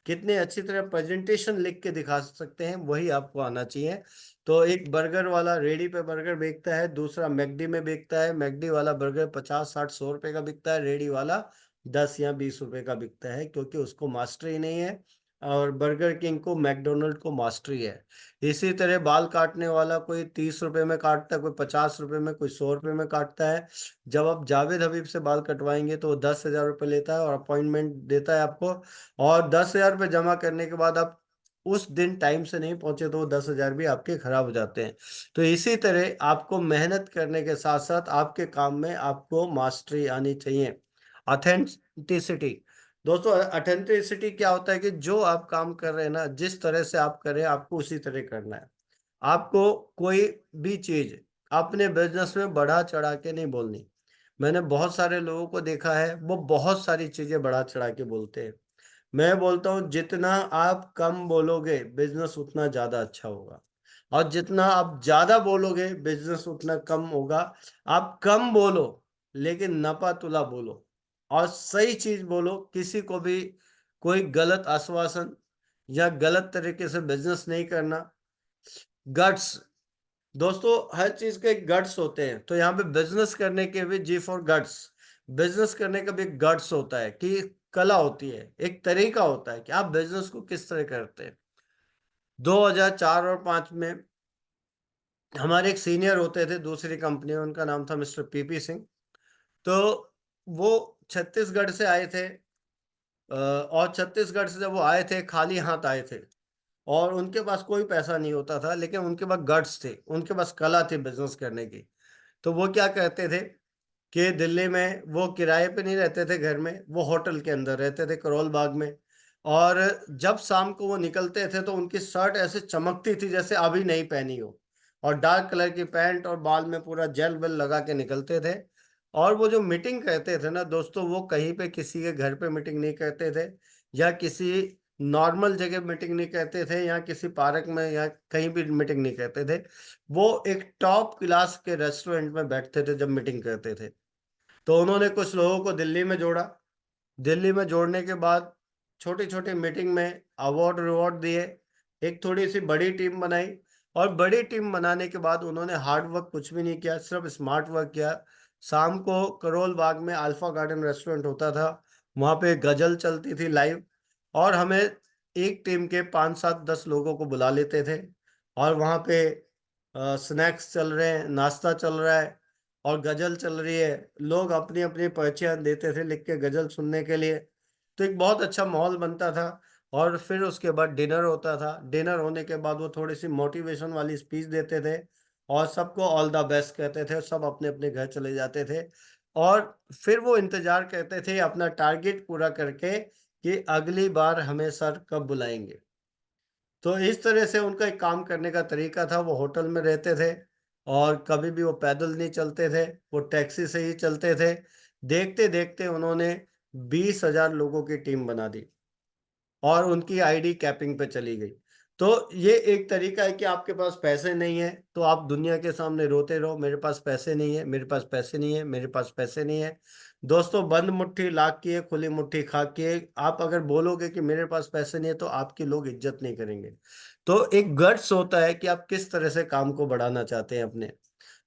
कितने अच्छी तरह प्रेजेंटेशन लिख के दिखा सकते हैं, वही आपको आना चाहिए। तो एक बर्गर वाला रेडी पे बर्गर बेचता है, दूसरा मैकडी में बेचता है, मैकडी वाला बर्गर 50 60 100 रुपए का बिकता है, रेडी वाला 10 या 20 रुपए का बिकता है, क्योंकि उसको मास्टरी नहीं है। और बर्गर किंग को, मैकडोनल्ड को मास्टरी है। इसी तरह बाल काटने वाला कोई 30 रुपए में काटता है, कोई 50 रुपए में, कोई 100 रुपए में काटता है। जब आप जावेद हबीब से बाल कटवाएंगे तो वो 10,000 रुपये लेता है और अपॉइंटमेंट देता है आपको। और 10,000 रुपये जमा करने के बाद आप उस दिन टाइम से नहीं पहुंचे तो वो 10,000 भी आपके खराब हो जाते हैं। तो इसी तरह आपको मेहनत करने के साथ साथ आपके काम में आपको मास्टरी आनी चाहिए। ऑथेंटिसिटी। दोस्तों ऑथेंटिसिटी क्या होता है कि जो आप काम कर रहे हैं ना, जिस तरह से आप कर रहे हैं आपको उसी तरह करना है। आपको कोई भी चीज अपने बिजनेस में बढ़ा चढ़ा के नहीं बोलनी। मैंने बहुत सारे लोगों को देखा है वो बहुत सारी चीजें बढ़ा चढ़ा के बोलते हैं। मैं बोलता हूँ जितना आप कम बोलोगे बिजनेस उतना ज्यादा अच्छा होगा, और जितना आप ज्यादा बोलोगे बिजनेस उतना कम होगा। आप कम बोलो लेकिन नपा तुला बोलो। और सही चीज बोलो, किसी को भी कोई गलत आश्वासन या गलत तरीके से बिजनेस नहीं करना। गट्स, दोस्तों हर चीज के गट्स होते हैं, तो यहाँ पे बिजनेस करने के भी जी फॉर गट्स, बिजनेस करने का भी गट्स होता है कि कला होती है, एक तरीका होता है कि आप बिजनेस को किस तरह करते हैं। 2004 और 5 में हमारे एक सीनियर होते थे दूसरी कंपनी में, उनका नाम था मिस्टर पीपी सिंह। तो वो छत्तीसगढ़ से आए थे, और छत्तीसगढ़ से जब वो आए थे खाली हाथ आए थे, और उनके पास कोई पैसा नहीं होता था, लेकिन उनके पास गट्स थे, उनके पास कला थी बिजनेस करने की। तो वो क्या कहते थे कि दिल्ली में वो किराए पे नहीं रहते थे घर में, वो होटल के अंदर रहते थे करोल बाग में। और जब शाम को वो निकलते थे तो उनकी शर्ट ऐसे चमकती थी जैसे अभी नहीं पहनी हो, और डार्क कलर की पैंट, और बाल में पूरा जेल वेल लगा के निकलते थे। और वो जो मीटिंग करते थे ना दोस्तों, वो कहीं पे किसी के घर पे मीटिंग नहीं करते थे, या किसी नॉर्मल जगह मीटिंग नहीं करते थे, या किसी पार्क में या कहीं भी मीटिंग नहीं करते थे। वो एक टॉप क्लास के रेस्टोरेंट में बैठते थे जब मीटिंग करते थे। तो उन्होंने कुछ लोगों को दिल्ली में जोड़ा। दिल्ली में जोड़ने के बाद छोटी छोटी मीटिंग में अवार्ड रिवॉर्ड दिए, एक थोड़ी सी बड़ी टीम बनाई। और बड़ी टीम बनाने के बाद उन्होंने हार्ड वर्क कुछ भी नहीं किया, सिर्फ स्मार्ट वर्क किया। शाम को करोल बाग में अल्फा गार्डन रेस्टोरेंट होता था, वहाँ पे गजल चलती थी लाइव, और हमें एक टीम के 5 7 10 लोगों को बुला लेते थे। और वहाँ पे स्नैक्स चल रहे हैं, नाश्ता चल रहा है, और गजल चल रही है। लोग अपनी अपनी पर्चियां देते थे लिख के गजल सुनने के लिए। तो एक बहुत अच्छा माहौल बनता था। और फिर उसके बाद डिनर होता था, डिनर होने के बाद वो थोड़ी सी मोटिवेशन वाली स्पीच देते थे, और सबको ऑल द बेस्ट कहते थे, सब अपने अपने घर चले जाते थे। और फिर वो इंतजार करते थे अपना टारगेट पूरा करके कि अगली बार हमें सर कब बुलाएंगे। तो इस तरह से उनका एक काम करने का तरीका था। वो होटल में रहते थे, और कभी भी वो पैदल नहीं चलते थे, वो टैक्सी से ही चलते थे। देखते देखते उन्होंने 20,000 लोगों की टीम बना दी, और उनकी आईडी कैपिंग पे चली गई। तो ये एक तरीका है कि आपके पास पैसे नहीं है तो आप दुनिया के सामने रोते रहो, मेरे पास पैसे नहीं है, मेरे पास पैसे नहीं है, मेरे पास पैसे नहीं है। दोस्तों, बंद मुट्ठी लाख की है, खुली मुट्ठी खाक की है। आप अगर बोलोगे कि मेरे पास पैसे नहीं है तो आपकी लोग इज्जत नहीं करेंगे। तो एक गट्स होता है कि आप किस तरह से काम को बढ़ाना चाहते हैं अपने।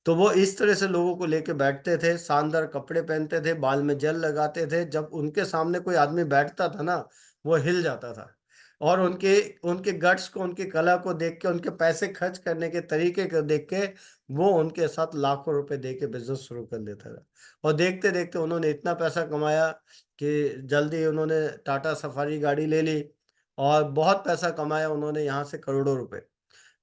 तो वो इस तरह से लोगों को लेके बैठते थे, शानदार कपड़े पहनते थे, बाल में जेल लगाते थे। जब उनके सामने कोई आदमी बैठता था ना, वो हिल जाता था। और उनके उनके गट्स को, उनकी कला को देख के, उनके पैसे खर्च करने के तरीके को देख के, वो उनके साथ लाखों रुपए दे के बिजनेस शुरू कर देता था। और देखते देखते उन्होंने इतना पैसा कमाया कि जल्दी उन्होंने टाटा सफारी गाड़ी ले ली, और बहुत पैसा कमाया उन्होंने यहाँ से, करोड़ों रुपए।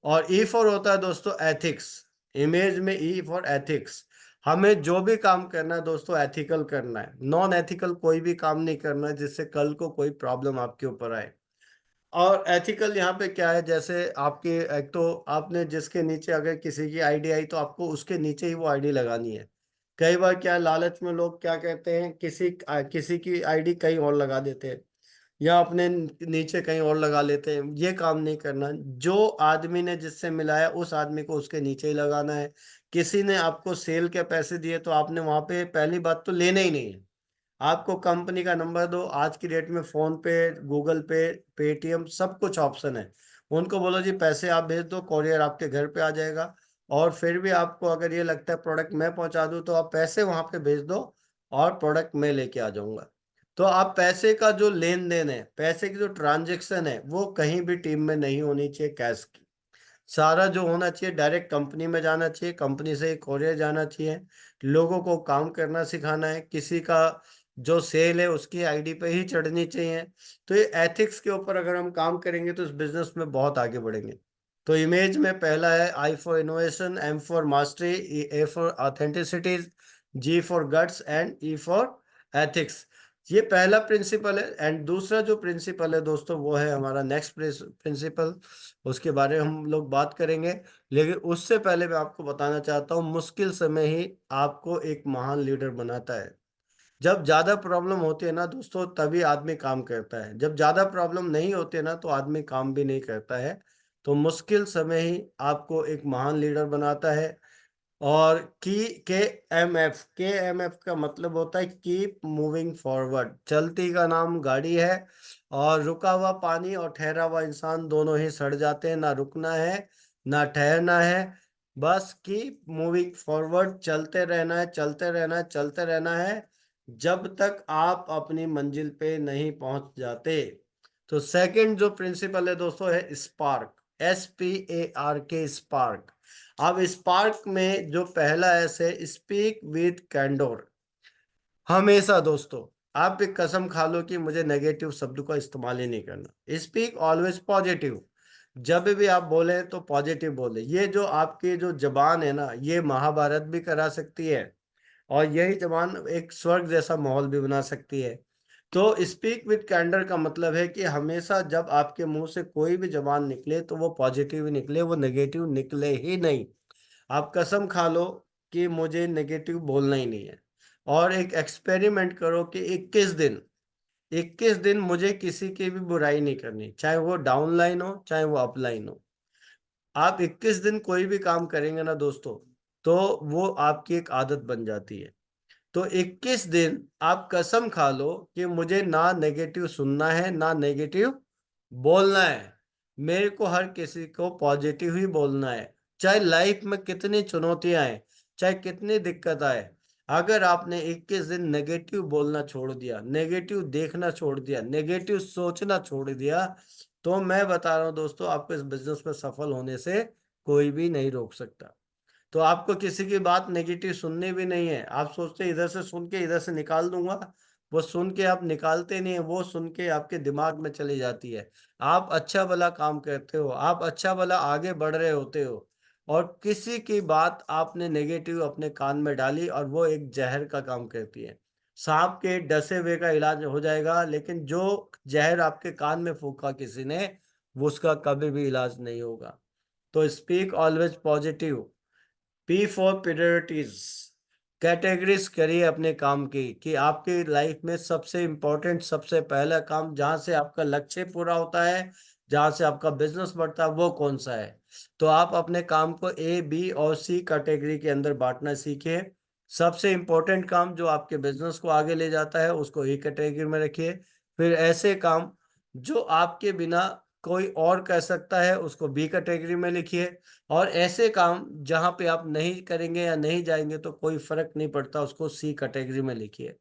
और ई फॉर होता है दोस्तों एथिक्स, इमेज में ई फॉर एथिक्स। हमें जो भी काम करना है दोस्तों, एथिकल करना है, नॉन एथिकल कोई भी काम नहीं करना है जिससे कल को कोई प्रॉब्लम आपके ऊपर आए। और एथिकल यहाँ पे क्या है, जैसे आपके एक तो आपने जिसके नीचे अगर किसी की आईडी आई तो आपको उसके नीचे ही वो आईडी लगानी है। कई बार क्या है, लालच में लोग क्या कहते हैं, किसी की आईडी कहीं और लगा देते हैं, या अपने नीचे कहीं और लगा लेते हैं। ये काम नहीं करना। जो आदमी ने जिससे मिलाया उस आदमी को उसके नीचे ही लगाना है। किसी ने आपको सेल के पैसे दिए तो आपने वहां पे पहली बात तो लेना ही नहीं है। आपको कंपनी का नंबर दो, आज की डेट में फोन पे, गूगल पे, पेटीएम सब कुछ ऑप्शन है। उनको बोलो जी पैसे आप भेज दो, कोरियर आपके घर पे आ जाएगा। और फिर भी आपको अगर ये लगता है प्रोडक्ट मैं पहुंचा दूं, तो आप पैसे वहां पे भेज दो, और प्रोडक्ट मैं लेके आ जाऊंगा। तो आप पैसे का जो लेन देन है, पैसे की जो ट्रांजेक्शन है, वो कहीं भी टीम में नहीं होनी चाहिए कैश की। सारा जो होना चाहिए डायरेक्ट कंपनी में जाना चाहिए, कंपनी से ही कोरियर जाना चाहिए। लोगों को काम करना सिखाना है, किसी का जो सेल है उसकी आईडी पे ही चढ़नी चाहिए। तो ये एथिक्स के ऊपर अगर हम काम करेंगे तो इस बिजनेस में बहुत आगे बढ़ेंगे। तो इमेज में पहला है I for innovation, M for mastery, A for authenticity, G for guts, and E for ethics. ये पहला प्रिंसिपल है। एंड दूसरा जो प्रिंसिपल है दोस्तों, वो है हमारा नेक्स्ट प्रिंसिपल। उसके बारे में हम लोग बात करेंगे। लेकिन उससे पहले मैं आपको बताना चाहता हूँ, मुश्किल समय ही आपको एक महान लीडर बनाता है। जब ज्यादा प्रॉब्लम होती है ना दोस्तों, तभी आदमी काम करता है। जब ज्यादा प्रॉब्लम नहीं होती है ना, तो आदमी काम भी नहीं करता है। तो मुश्किल समय ही आपको एक महान लीडर बनाता है। और के एम एफ का मतलब होता है कीप मूविंग फॉरवर्ड। चलती का नाम गाड़ी है, और रुका हुआ पानी और ठहरा हुआ इंसान दोनों ही सड़ जाते हैं। ना रुकना है ना ठहरना है, बस कीप मूविंग फॉरवर्ड, चलते रहना है, चलते रहना है, चलते रहना है, जब तक आप अपनी मंजिल पे नहीं पहुंच जाते। तो सेकंड जो प्रिंसिपल है दोस्तों है स्पार्क, SPARK, स्पार्क। अब स्पार्क में जो पहला एस है स्पीक विथ कैंडोर। हमेशा दोस्तों आप एक कसम खा लो कि मुझे नेगेटिव शब्द का इस्तेमाल ही नहीं करना। Speak always positive. जब भी आप बोले तो पॉजिटिव बोले। ये जो आपकी जो जबान है ना, ये महाभारत भी करा सकती है, और यही जबान एक स्वर्ग जैसा माहौल भी बना सकती है। तो स्पीक विथ कैंडर का मतलब है कि हमेशा जब आपके मुंह से कोई भी जबान निकले तो वो पॉजिटिव ही निकले, वो नेगेटिव निकले ही नहीं। आप कसम खा लो कि मुझे नेगेटिव बोलना ही नहीं है। और एक एक्सपेरिमेंट करो कि 21 दिन मुझे किसी की भी बुराई नहीं करनी, चाहे वो डाउन लाइन हो चाहे वो अप लाइन हो। आप 21 दिन कोई भी काम करेंगे ना दोस्तों, तो वो आपकी एक आदत बन जाती है। तो 21 दिन आप कसम खा लो कि मुझे ना नेगेटिव सुनना है ना नेगेटिव बोलना है। मेरे को हर किसी को पॉजिटिव ही बोलना है। चाहे लाइफ में कितनी चुनौतियां आए, चाहे कितनी दिक्कत आए, अगर आपने 21 दिन नेगेटिव बोलना छोड़ दिया, नेगेटिव देखना छोड़ दिया, नेगेटिव सोचना छोड़ दिया, तो मैं बता रहा हूं दोस्तों, आपको इस बिजनेस में सफल होने से कोई भी नहीं रोक सकता। तो आपको किसी की बात नेगेटिव सुननी भी नहीं है। आप सोचते हैं इधर से सुन के इधर से निकाल दूंगा, वो सुन के आप निकालते नहीं है, वो सुन के आपके दिमाग में चली जाती है। आप अच्छा भला काम करते हो, आप अच्छा भला आगे बढ़ रहे होते हो, और किसी की बात आपने नेगेटिव अपने कान में डाली और वो एक जहर का काम करती है। सांप के डसे हुए का इलाज हो जाएगा, लेकिन जो जहर आपके कान में फूका किसी ने, वो उसका कभी भी इलाज नहीं होगा। तो speak always positive. P for priorities. Categories करिए अपने काम की कि आपकी लाइफ में सबसे इंपॉर्टेंट, सबसे पहला काम जहां से आपका लक्ष्य पूरा होता है, जहां से आपका बिजनेस बढ़ता है, वो कौन सा है। तो आप अपने काम को A, B और C कैटेगरी के अंदर बांटना सीखिए। सबसे इंपॉर्टेंट काम जो आपके बिजनेस को आगे ले जाता है उसको A कैटेगरी में रखिए। फिर ऐसे काम जो आपके बिना कोई और कर सकता है उसको B कैटेगरी में लिखिए। और ऐसे काम जहां पे आप नहीं करेंगे या नहीं जाएंगे तो कोई फर्क नहीं पड़ता, उसको C कैटेगरी में लिखिए।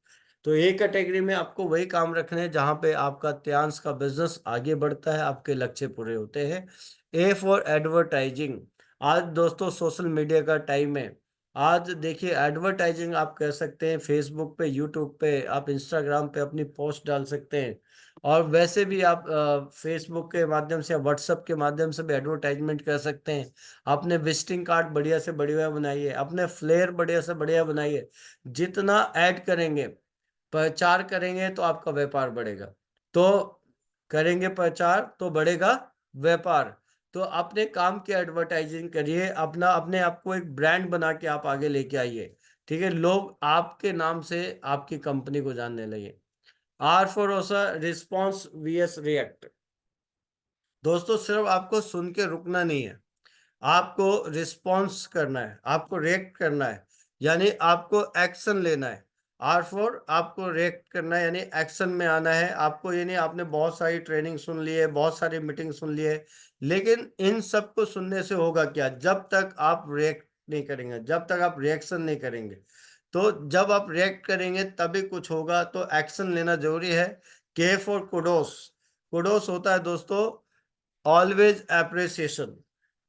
तो A कैटेगरी में आपको वही काम रखने हैं जहां पे आपका त्यांश का बिजनेस आगे बढ़ता है, आपके लक्ष्य पूरे होते हैं। A for advertising. आज दोस्तों सोशल मीडिया का टाइम है। आज देखिए एडवर्टाइजिंग आप कर सकते हैं, फेसबुक पे, यूट्यूब पे, आप इंस्टाग्राम पे अपनी पोस्ट डाल सकते हैं। और वैसे भी आप फेसबुक के माध्यम से या व्हाट्सएप के माध्यम से भी एडवर्टाइजमेंट कर सकते हैं। अपने विजिटिंग कार्ड बढ़िया से बढ़िया बनाइए, अपने फ्लेयर बढ़िया से बढ़िया बनाइए। जितना ऐड करेंगे, प्रचार करेंगे, तो आपका व्यापार बढ़ेगा। तो करेंगे प्रचार तो बढ़ेगा व्यापार। तो अपने काम की एडवर्टाइजिंग करिए, अपना अपने आप को एक ब्रांड बना के आप आगे लेके आइए। ठीक है, लोग आपके नाम से आपकी कंपनी को जानने लगे। R for response VS react. दोस्तों सिर्फ आपको सुन के रुकना नहीं है, आपको रिस्पॉन्स करना है, आपको रिएक्ट करना है, यानी आपको एक्शन लेना है। आर फोर आपको रिएक्ट करना है, यानी एक्शन में आना है आपको। ये नहीं आपने बहुत सारी ट्रेनिंग सुन ली है, बहुत सारी मीटिंग सुन ली है, लेकिन इन सबको सुनने से होगा क्या जब तक आप रिएक्ट नहीं करेंगे, जब तक आप रिएक्शन नहीं करेंगे। तो जब आप रिएक्ट करेंगे तभी कुछ होगा, तो एक्शन लेना जरूरी है। के फॉर कुडोस। कुडोस होता है दोस्तों ऑलवेज एप्रिसिएशन।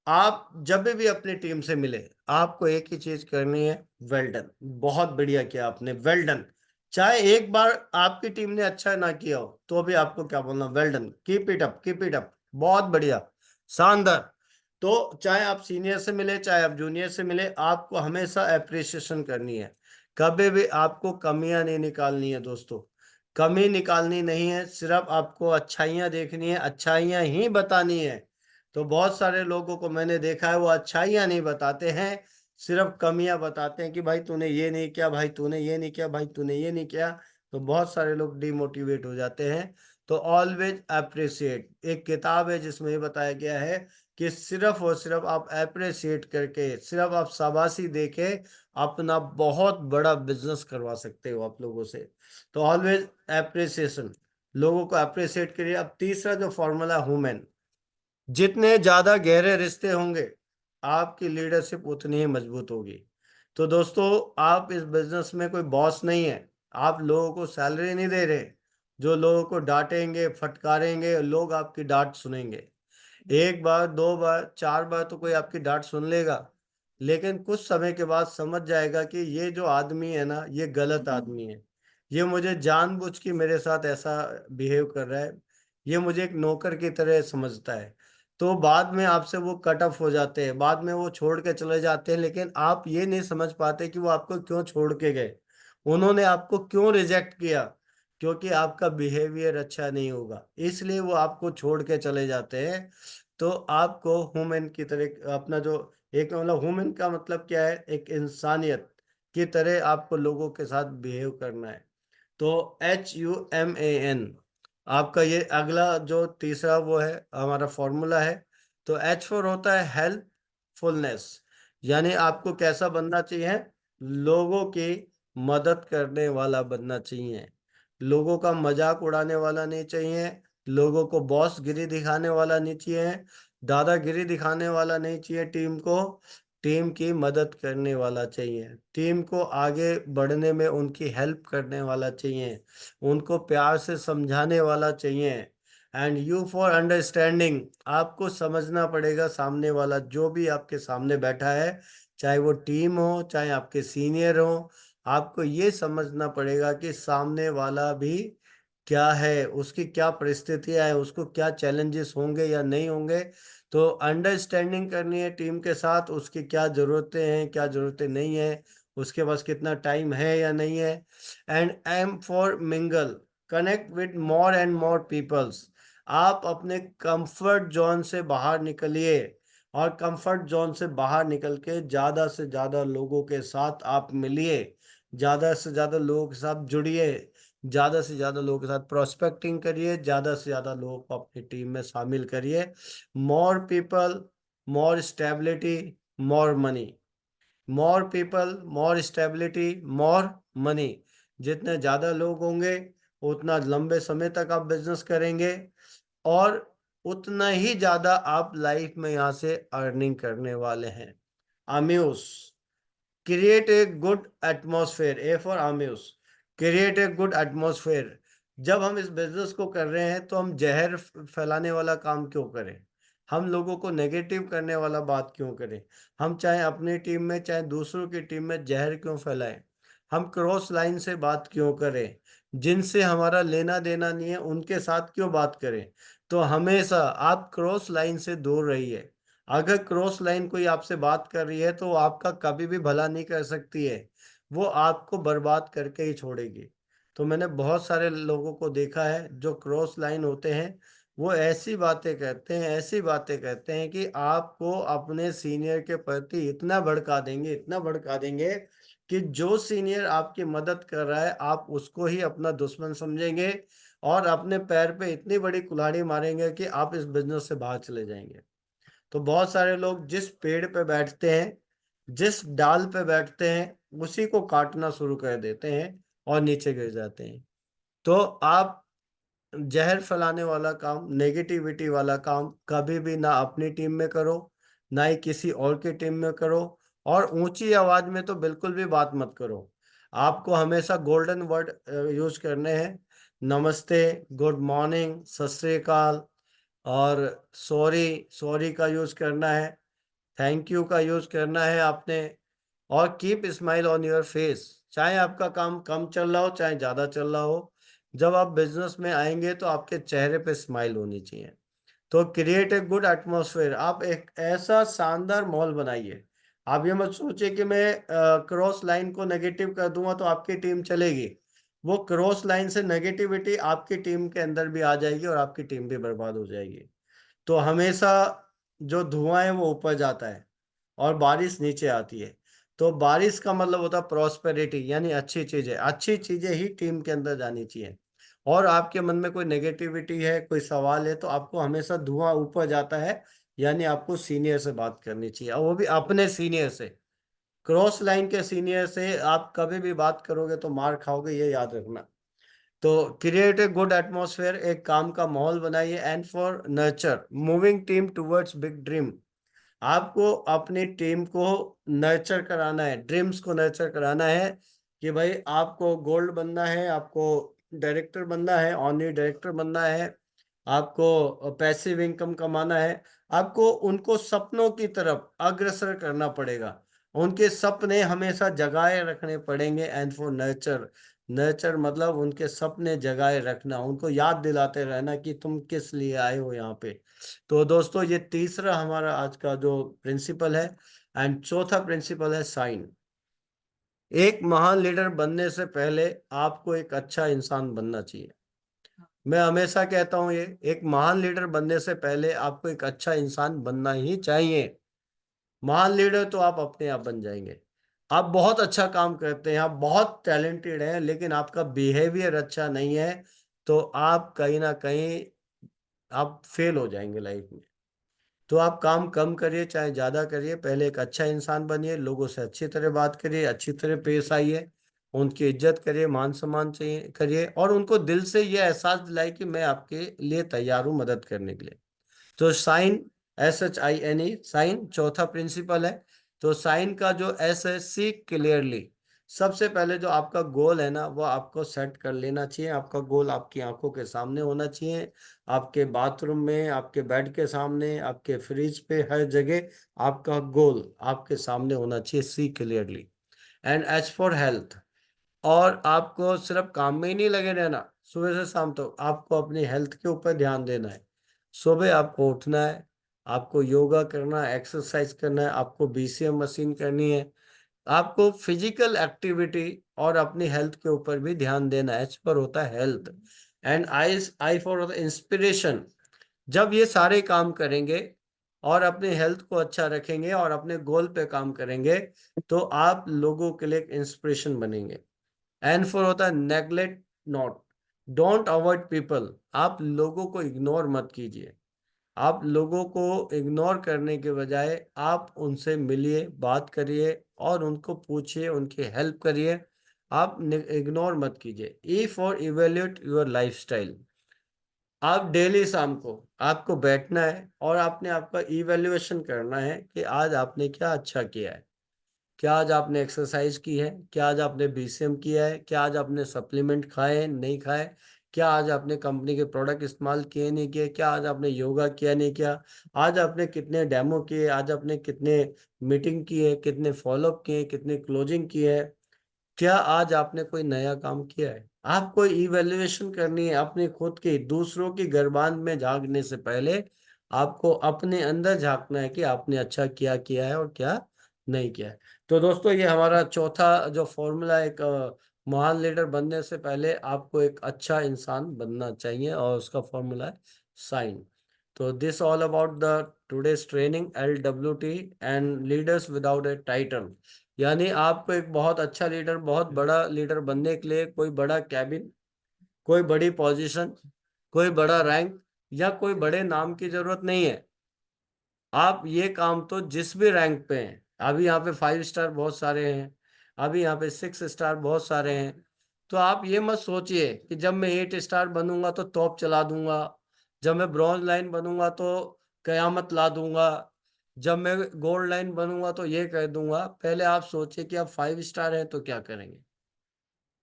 आप जब भी अपनी टीम से मिले, आपको एक ही चीज करनी है, वेल डन, बहुत बढ़िया किया आपने, वेल डन। चाहे एक बार आपकी टीम ने अच्छा ना किया हो तो भी आपको क्या बोलना, well done, keep it up, keep it up, बहुत बढ़िया, शानदार। तो चाहे आप सीनियर से मिले चाहे आप जूनियर से मिले, आपको हमेशा अप्रिसिएशन करनी है। कभी भी आपको कमियां नहीं निकालनी है दोस्तों, कमी निकालनी नहीं है, सिर्फ आपको अच्छाइयां देखनी है, अच्छाइयां ही बतानी है। तो बहुत सारे लोगों को मैंने देखा है वो अच्छाइयां नहीं बताते हैं, सिर्फ कमियां बताते हैं कि भाई तूने ये नहीं किया, भाई तूने ये नहीं किया, भाई तूने ये नहीं किया। तो बहुत सारे लोग डिमोटिवेट हो जाते हैं। तो ऑलवेज अप्रिशिएट। एक किताब है जिसमें ये बताया गया है कि सिर्फ और सिर्फ आप अप्रिशिएट करके, सिर्फ आप शाबाशी देके अपना बहुत बड़ा बिजनेस करवा सकते हो आप लोगों से। तो ऑलवेज अप्रिसिएशन, लोगों को अप्रिशिएट करिए। अब तीसरा जो फॉर्मूला ह्यूमन, जितने ज्यादा गहरे रिश्ते होंगे आपकी लीडरशिप उतनी ही मजबूत होगी। तो दोस्तों, आप इस बिजनेस में कोई बॉस नहीं है, आप लोगों को सैलरी नहीं दे रहे। जो लोगों को डांटेंगे, फटकारेंगे, लोग आपकी डांट सुनेंगे। एक बार, दो बार, चार बार तो कोई आपकी डांट सुन लेगा, लेकिन कुछ समय के बाद समझ जाएगा कि ये जो आदमी है ना, ये गलत आदमी है, ये मुझे जानबूझ के मेरे साथ ऐसा बिहेव कर रहा है, ये मुझे एक नौकर की तरह समझता है। तो बाद में आपसे वो कट ऑफ हो जाते हैं, बाद में वो छोड़ के चले जाते हैं, लेकिन आप ये नहीं समझ पाते कि वो आपको क्यों छोड़ के गए, उन्होंने आपको क्यों रिजेक्ट किया। क्योंकि आपका बिहेवियर अच्छा नहीं होगा, इसलिए वो आपको छोड़ के चले जाते हैं। तो आपको ह्यूमन की तरह अपना जो, एक मतलब ह्यूमन का मतलब क्या है, एक इंसानियत की तरह आपको लोगों के साथ बिहेव करना है। तो HUMAN आपका ये अगला जो तीसरा वो है हमारा फॉर्मूला है। तो H फॉर होता है हेल्पफुलनेस, यानी आपको कैसा बनना चाहिए, लोगों की मदद करने वाला बनना चाहिए, लोगों का मजाक उड़ाने वाला नहीं चाहिए, लोगों को बॉस गिरी दिखाने वाला नहीं चाहिए, दादागिरी दिखाने वाला नहीं चाहिए, टीम को, टीम की मदद करने वाला चाहिए, टीम को आगे बढ़ने में उनकी हेल्प करने वाला चाहिए, उनको प्यार से समझाने वाला चाहिए। एंड यू फॉर अंडरस्टैंडिंग, आपको समझना पड़ेगा सामने वाला जो भी आपके सामने बैठा है, चाहे वो टीम हो चाहे आपके सीनियर हो, आपको ये समझना पड़ेगा कि सामने वाला भी क्या है, उसकी क्या परिस्थितियां है, उसको क्या चैलेंजेस होंगे या नहीं होंगे। तो अंडरस्टैंडिंग करनी है टीम के साथ, उसकी क्या जरूरतें हैं, क्या जरूरतें नहीं है, उसके पास कितना टाइम है या नहीं है। And M for mingle, connect with more and more peoples, आप अपने कंफर्ट जोन से बाहर निकलिए, और कंफर्ट जोन से बाहर निकल के ज्यादा से ज्यादा लोगों के साथ आप मिलिए, ज्यादा से ज्यादा लोगों के साथ जुड़िए, ज्यादा से ज्यादा लोगों के साथ प्रोस्पेक्टिंग करिए, ज्यादा से ज्यादा लोगों को अपनी टीम में शामिल करिए। More people, more stability, more money. More people, more stability, more money. जितने ज्यादा लोग होंगे उतना लंबे समय तक आप बिजनेस करेंगे, और उतना ही ज्यादा आप लाइफ में यहाँ से अर्निंग करने वाले हैं। Amuse, create a good atmosphere, A for amuse, create a good atmosphere. जब हम इस बिजनेस को कर रहे हैं तो हम जहर फैलाने वाला काम क्यों करें, हम लोगों को नेगेटिव करने वाला बात क्यों करें, हम चाहे अपनी टीम में चाहे दूसरों की टीम में जहर क्यों फैलाएं, हम क्रॉस लाइन से बात क्यों करें, जिनसे हमारा लेना देना नहीं है उनके साथ क्यों बात करें। तो हमेशा आप क्रॉस लाइन से दूर रहिए। अगर क्रॉस लाइन कोई आपसे बात कर रही है तो वो आपका कभी भी भला नहीं कर सकती है, वो आपको बर्बाद करके ही छोड़ेगी। तो मैंने बहुत सारे लोगों को देखा है जो क्रॉस लाइन होते हैं, वो ऐसी बातें कहते हैं, ऐसी बातें कहते हैं कि आपको अपने सीनियर के प्रति इतना भड़का देंगे, इतना भड़का देंगे कि जो सीनियर आपकी मदद कर रहा है आप उसको ही अपना दुश्मन समझेंगे, और अपने पैर पे इतनी बड़ी कुल्हाड़ी मारेंगे कि आप इस बिजनेस से बाहर चले जाएंगे। तो बहुत सारे लोग जिस पेड़ पे बैठते हैं, जिस डाल पे बैठते हैं, उसी को काटना शुरू कर देते हैं और नीचे गिर जाते हैं। तो आप जहर फैलाने वाला काम, नेगेटिविटी वाला काम कभी भी ना अपनी टीम में करो, ना ही किसी और की टीम में करो, और ऊंची आवाज में तो बिल्कुल भी बात मत करो। आपको हमेशा गोल्डन वर्ड यूज करने हैं। नमस्ते, गुड मॉर्निंग, सत श्री अकाल, और सॉरी, सॉरी का यूज करना है, थैंक यू का यूज करना है आपने। और keep smile on your face, चाहे आपका काम कम चल रहा हो चाहे ज्यादा चल रहा हो, जब आप बिजनेस में आएंगे तो आपके चेहरे पे स्माइल होनी चाहिए। तो क्रिएट ए गुड एटमोसफेयर, आप एक ऐसा शानदार माहौल बनाइए। आप ये मत सोचिए कि मैं क्रॉस लाइन को नेगेटिव कर दूंगा तो आपकी टीम चलेगी, वो क्रॉस लाइन से नेगेटिविटी आपकी टीम के अंदर भी आ जाएगी और आपकी टीम भी बर्बाद हो जाएगी। तो हमेशा जो धुआं है वो ऊपर जाता है और बारिश नीचे आती है। तो बारिश का मतलब होता है प्रॉस्पेरिटी, यानी अच्छी चीजें, अच्छी चीजें ही टीम के अंदर जानी चाहिए। और आपके मन में कोई नेगेटिविटी है, कोई सवाल है, तो आपको हमेशा धुआं ऊपर जाता है, यानी आपको सीनियर से बात करनी चाहिए, और वो भी अपने सीनियर से। क्रॉस लाइन के सीनियर से आप कभी भी बात करोगे तो मार खाओगे, ये याद रखना। तो क्रिएट ए गुड एटमॉस्फेयर, एक काम का माहौल बनाइए। And for nurture moving team towards big dream, आपको अपनी टीम को नर्चर कराना है, ड्रीम्स को नर्चर कराना है कि भाई आपको गोल्ड बनना है, आपको डायरेक्टर बनना है, ऑनरी डायरेक्टर बनना है, आपको पैसिव इनकम कमाना है। आपको उनको सपनों की तरफ अग्रसर करना पड़ेगा, उनके सपने हमेशा जगाए रखने पड़ेंगे। एंड फॉर नर्चर, नर्चर मतलब उनके सपने जगाए रखना, उनको याद दिलाते रहना कि तुम किस लिए आए हो यहाँ पे। तो दोस्तों ये तीसरा हमारा आज का जो प्रिंसिपल है। एंड चौथा प्रिंसिपल है साइन। एक महान लीडर बनने से पहले आपको एक अच्छा इंसान बनना चाहिए। मैं हमेशा कहता हूं, ये एक महान लीडर बनने से पहले आपको एक अच्छा इंसान बनना ही चाहिए। महान लीडर तो आप अपने आप बन जाएंगे। आप बहुत अच्छा काम करते हैं, आप बहुत टैलेंटेड हैं, लेकिन आपका बिहेवियर अच्छा नहीं है, तो आप कहीं ना कहीं आप फेल हो जाएंगे लाइफ में। तो आप काम कम करिए चाहे ज्यादा करिए, पहले एक अच्छा इंसान बनिए, लोगों से अच्छी तरह बात करिए, अच्छी तरह पेश आइए, उनकी इज्जत करिए, मान सम्मान चाहिए करिए, और उनको दिल से ये एहसास दिलाए कि मैं आपके लिए तैयार हूं मदद करने के लिए। तो साइन, SHINE, साइन चौथा प्रिंसिपल है। तो साइन का जो S है, सी क्लियरली। सबसे पहले जो आपका गोल है ना, वो आपको सेट कर लेना चाहिए। आपका गोल आपकी आंखों के सामने होना चाहिए, आपके बाथरूम में, आपके बेड के सामने, आपके फ्रिज पे, हर जगह आपका गोल आपके सामने होना चाहिए, see clearly. And H for health, और आपको सिर्फ काम में ही नहीं लगे रहना, सुबह से शाम तक आपको अपनी हेल्थ के ऊपर ध्यान देना है। सुबह आपको उठना है, आपको योगा करना है, एक्सरसाइज करना है, आपको BCM मशीन करनी है, आपको फिजिकल एक्टिविटी और अपनी हेल्थ के ऊपर भी ध्यान देना है। इस पर होता है health. And I for inspiration, जब ये सारे काम करेंगे और अपने हेल्थ को अच्छा रखेंगे और अपने गोल पे काम करेंगे, तो आप लोगों के लिए एक इंस्पिरेशन बनेंगे। एन फॉर होता है neglect not, don't avoid people, आप लोगों को इग्नोर मत कीजिए। आप लोगों को इग्नोर करने के बजाय आप उनसे मिलिए, बात करिए, और उनको पूछिए, उनकी हेल्प करिए। आप इग्नोर मत कीजिए। E for evaluate your lifestyle, आप डेली शाम को आपको बैठना है और आपने आपका इवेल्युएशन करना है कि आज आपने क्या अच्छा किया है। क्या आज आपने एक्सरसाइज की है, क्या आज आपने BCM किया है, क्या आज आपने सप्लीमेंट खाए नहीं खाए, क्या आज आपने कंपनी के प्रोडक्ट इस्तेमाल किए नहीं किए, क्या आज आपने योगा किया नहीं किया, आज आपने कितने डेमो किए, आज आपने कितने मीटिंग किए, कितने फॉलोअप किए, कितने क्लोजिंग किए है, क्या आज आपने कोई नया काम किया है। आपको इवैल्यूएशन करनी है अपने खुद की, दूसरों की गर्भान में झांकने से पहले आपको अपने अंदर झांकना है कि आपने अच्छा किया किया है और क्या नहीं किया है। तो दोस्तों ये हमारा चौथा जो फॉर्मूला, एक महान लीडर बनने से पहले आपको एक अच्छा इंसान बनना चाहिए, और उसका फॉर्मूला है साइन। तो this all about the today's training, LWT and leaders without A title. यानी आपको एक बहुत अच्छा लीडर, बहुत बड़ा लीडर बनने के लिए कोई बड़ा कैबिन, कोई बड़ी पोजीशन, कोई बड़ा रैंक या कोई बड़े नाम की जरूरत नहीं है। आप ये काम तो जिस भी रैंक पे हैं, अभी यहाँ पे 5 स्टार बहुत सारे हैं, अभी यहाँ पे 6 स्टार बहुत सारे हैं, तो आप ये मत सोचिए कि जब मैं 8 स्टार बनूंगा तो तोप चला दूंगा, जब मैं ब्रॉन्ज लाइन बनूंगा तो कयामत ला दूंगा, जब मैं गोल्ड लाइन बनूंगा तो ये कह दूंगा। पहले आप सोचिए कि आप 5 स्टार हैं तो क्या करेंगे,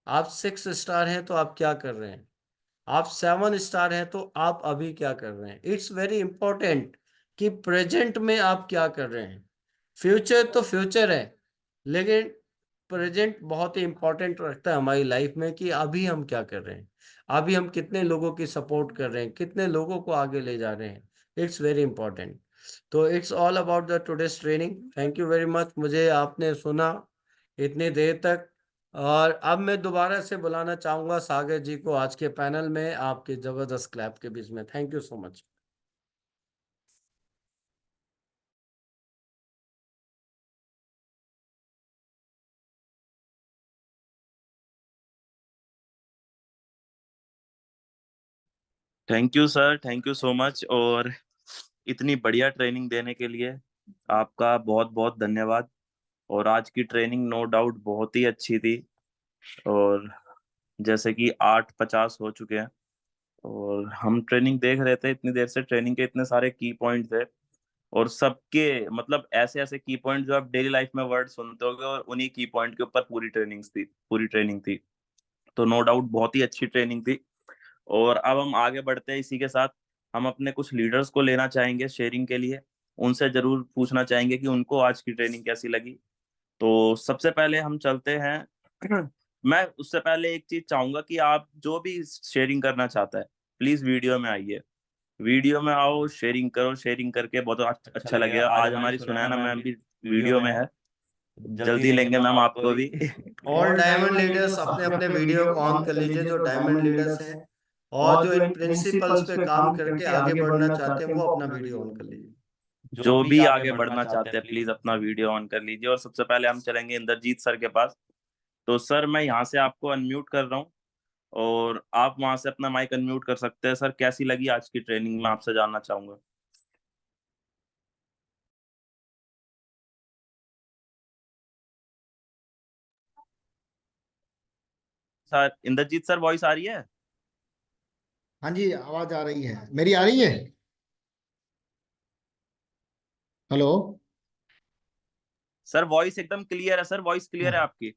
आप 6 स्टार हैं तो आप क्या कर रहे हैं, आप 7 स्टार हैं तो आप अभी क्या कर रहे हैं। इट्स वेरी इंपॉर्टेंट कि प्रेजेंट में आप क्या कर रहे हैं। फ्यूचर तो फ्यूचर है, लेकिन प्रेजेंट बहुत ही इंपॉर्टेंट रखता है हमारी लाइफ में कि अभी हम क्या कर रहे हैं, अभी हम कितने लोगों की सपोर्ट कर रहे हैं, कितने लोगों को आगे ले जा रहे हैं। It's very important. तो it's all about the today's training. Thank you very much, मुझे आपने सुना इतनी देर तक। और अब मैं दोबारा से बुलाना चाहूंगा सागर जी को आज के पैनल में, आपके जबरदस्त क्लैप के बीच में। Thank you so much. Thank you sir, thank you so much. और इतनी बढ़िया ट्रेनिंग देने के लिए आपका बहुत बहुत धन्यवाद। और आज की ट्रेनिंग नो डाउट बहुत ही अच्छी थी। और जैसे कि 8:50 हो चुके हैं और हम ट्रेनिंग देख रहे थे, इतनी देर से ट्रेनिंग के इतने सारे की पॉइंट थे और सबके मतलब ऐसे ऐसे की पॉइंट जो आप डेली लाइफ में वर्ड सुनते होगे, और उन्हीं की पॉइंट के ऊपर पूरी ट्रेनिंग थी। तो नो डाउट बहुत ही अच्छी ट्रेनिंग थी। और अब हम आगे बढ़ते हैं इसी के साथ। हम अपने कुछ लीडर्स को लेना चाहेंगे शेयरिंग के लिए। उनसे जरूर पूछना चाहेंगे कि उनको आज की ट्रेनिंग कैसी लगी। तो सबसे पहले हम चलते हैं। मैं उससे पहले एक चीज चाहूंगा कि आप जो भी शेयरिंग करना चाहता है प्लीज वीडियो में आइए। वीडियो में आओ, शेयरिंग करो। शेयरिंग करके बहुत अच्छा लगेगा। आज हमारी सुनैना मैम भी वीडियो में है, जल्दी लेंगे मैम आपको भी। ऑल डायमंड लीडर्स अपने अपने वीडियो को ऑन कर लीजिए, जो डायमंड लीडर्स हैं और जो इन प्रिंसिपल्स पे काम करके आगे बढ़ना चाहते हैं, वो अपना वीडियो ऑन कर लीजिए। जो भी आगे बढ़ना चाहते हैं प्लीज अपना वीडियो ऑन कर लीजिए। और सबसे पहले हम चलेंगे इंद्रजीत सर के पास। तो सर मैं यहाँ से आपको अनम्यूट कर रहा हूँ और आप वहां से अपना माइक अनम्यूट कर सकते हैं। सर कैसी लगी आज की ट्रेनिंग, मैं आपसे जानना चाहूंगा। सर इंद्रजीत सर वॉइस आ रही है? हाँ जी, आवाज आ रही है। मेरी आ रही है? हेलो। सर वॉइस एकदम क्लियर है, सर वॉइस क्लियर है आपकी।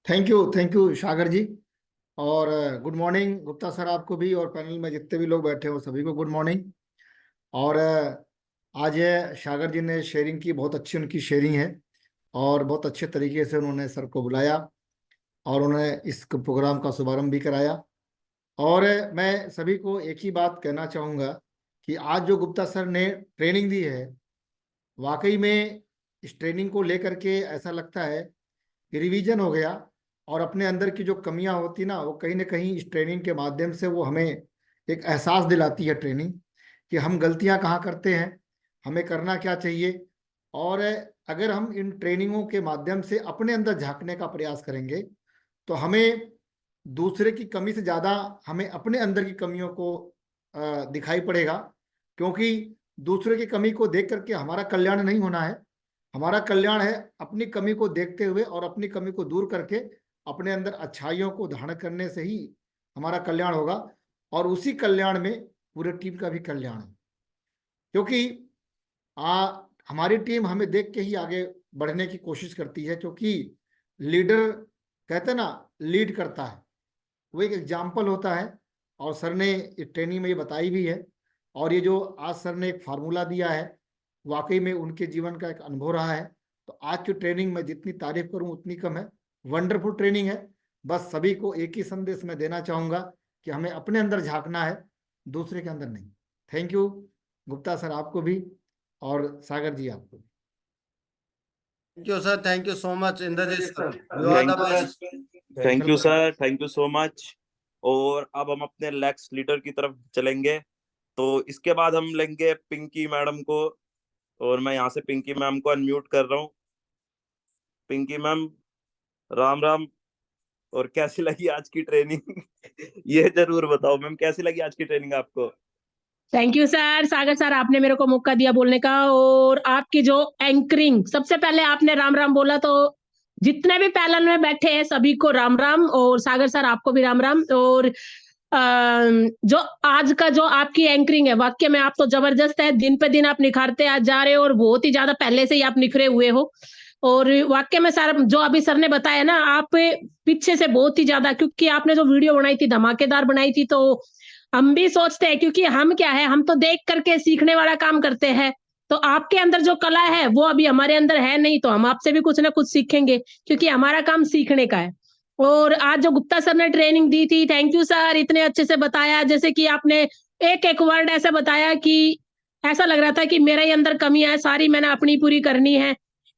थैंक यू सागर जी। और गुड मॉर्निंग गुप्ता सर आपको भी, और पैनल में जितने भी लोग बैठे हो सभी को गुड मॉर्निंग। और आज ये सागर जी ने शेयरिंग की, बहुत अच्छी उनकी शेयरिंग है और बहुत अच्छे तरीके से उन्होंने सर को बुलाया और उन्होंने इस प्रोग्राम का शुभारंभ भी कराया। और मैं सभी को एक ही बात कहना चाहूँगा कि आज जो गुप्ता सर ने ट्रेनिंग दी है, वाकई में इस ट्रेनिंग को लेकर के ऐसा लगता है कि रिवीजन हो गया। और अपने अंदर की जो कमियां होती ना, वो कहीं ना कहीं इस ट्रेनिंग के माध्यम से वो हमें एक एहसास दिलाती है ट्रेनिंग, कि हम गलतियां कहाँ करते हैं, हमें करना क्या चाहिए। और अगर हम इन ट्रेनिंगों के माध्यम से अपने अंदर झांकने का प्रयास करेंगे तो हमें दूसरे की कमी से ज़्यादा हमें अपने अंदर की कमियों को दिखाई पड़ेगा। क्योंकि दूसरे की कमी को देख करके हमारा कल्याण नहीं होना है। हमारा कल्याण है अपनी कमी को देखते हुए और अपनी कमी को दूर करके अपने अंदर अच्छाइयों को धारण करने से ही हमारा कल्याण होगा। और उसी कल्याण में पूरे टीम का भी कल्याण है। क्योंकि हमारी टीम हमें देख के ही आगे बढ़ने की कोशिश करती है। क्योंकि लीडर कहते ना, लीड करता है, वो एक एग्जाम्पल होता है। और सर ने ट्रेनिंग में ये बताई भी है। और ये जो आज सर ने एक फार्मूला दिया है, वाकई में उनके जीवन का एक अनुभव रहा है। तो आज की ट्रेनिंग में जितनी तारीफ करूं उतनी कम है। वंडरफुल ट्रेनिंग है। बस सभी को एक ही संदेश मैं देना चाहूंगा कि हमें अपने अंदर झांकना है, दूसरे के अंदर नहीं। थैंक यू गुप्ता सर आपको भी, और सागर जी आपको भी। Thank you sir, thank you so much Indrajit sir, you are the best. Thank you sir, thank you so much. और अब हम अपने नेक्स्ट लीडर की तरफ चलेंगे। तो इसके बाद हम लेंगे पिंकी मैडम को। और मैं यहाँ से पिंकी मैम को अनम्यूट कर रहा हूँ। पिंकी मैम राम राम। और कैसी लगी आज की ट्रेनिंग? ये जरूर बताओ मैम, कैसी लगी आज की ट्रेनिंग आपको? Thank you sir, Sagar sir आपने मेरे को मौका दिया बोलने का। और आपकी जो एंकरिंग, सबसे पहले आपने राम राम बोला, तो जितने भी पैनल में बैठे हैं सभी को राम राम, और सागर सर आपको भी राम राम। और जो आज का जो आपकी एंकरिंग है, वाक्य में आप तो जबरदस्त है, दिन पे दिन आप निखारते आज जा रहे हो और बहुत ही ज्यादा पहले से ही आप निखरे हुए हो। और वाक्य में सर जो अभी सर ने बताया ना, आप पीछे से बहुत ही ज्यादा, क्योंकि आपने जो वीडियो बनाई थी धमाकेदार बनाई थी, तो हम भी सोचते हैं, क्योंकि हम क्या है, हम तो देख करके सीखने वाला काम करते हैं। तो आपके अंदर जो कला है वो अभी हमारे अंदर है नहीं, तो हम आपसे भी कुछ ना कुछ सीखेंगे, क्योंकि हमारा काम सीखने का है। और आज जो गुप्ता सर ने ट्रेनिंग दी थी, थैंक यू सर, इतने अच्छे से बताया। जैसे कि आपने एक एक वर्ड ऐसे बताया कि ऐसा लग रहा था कि मेरे ही अंदर कमियां है, सारी मैंने अपनी पूरी करनी है।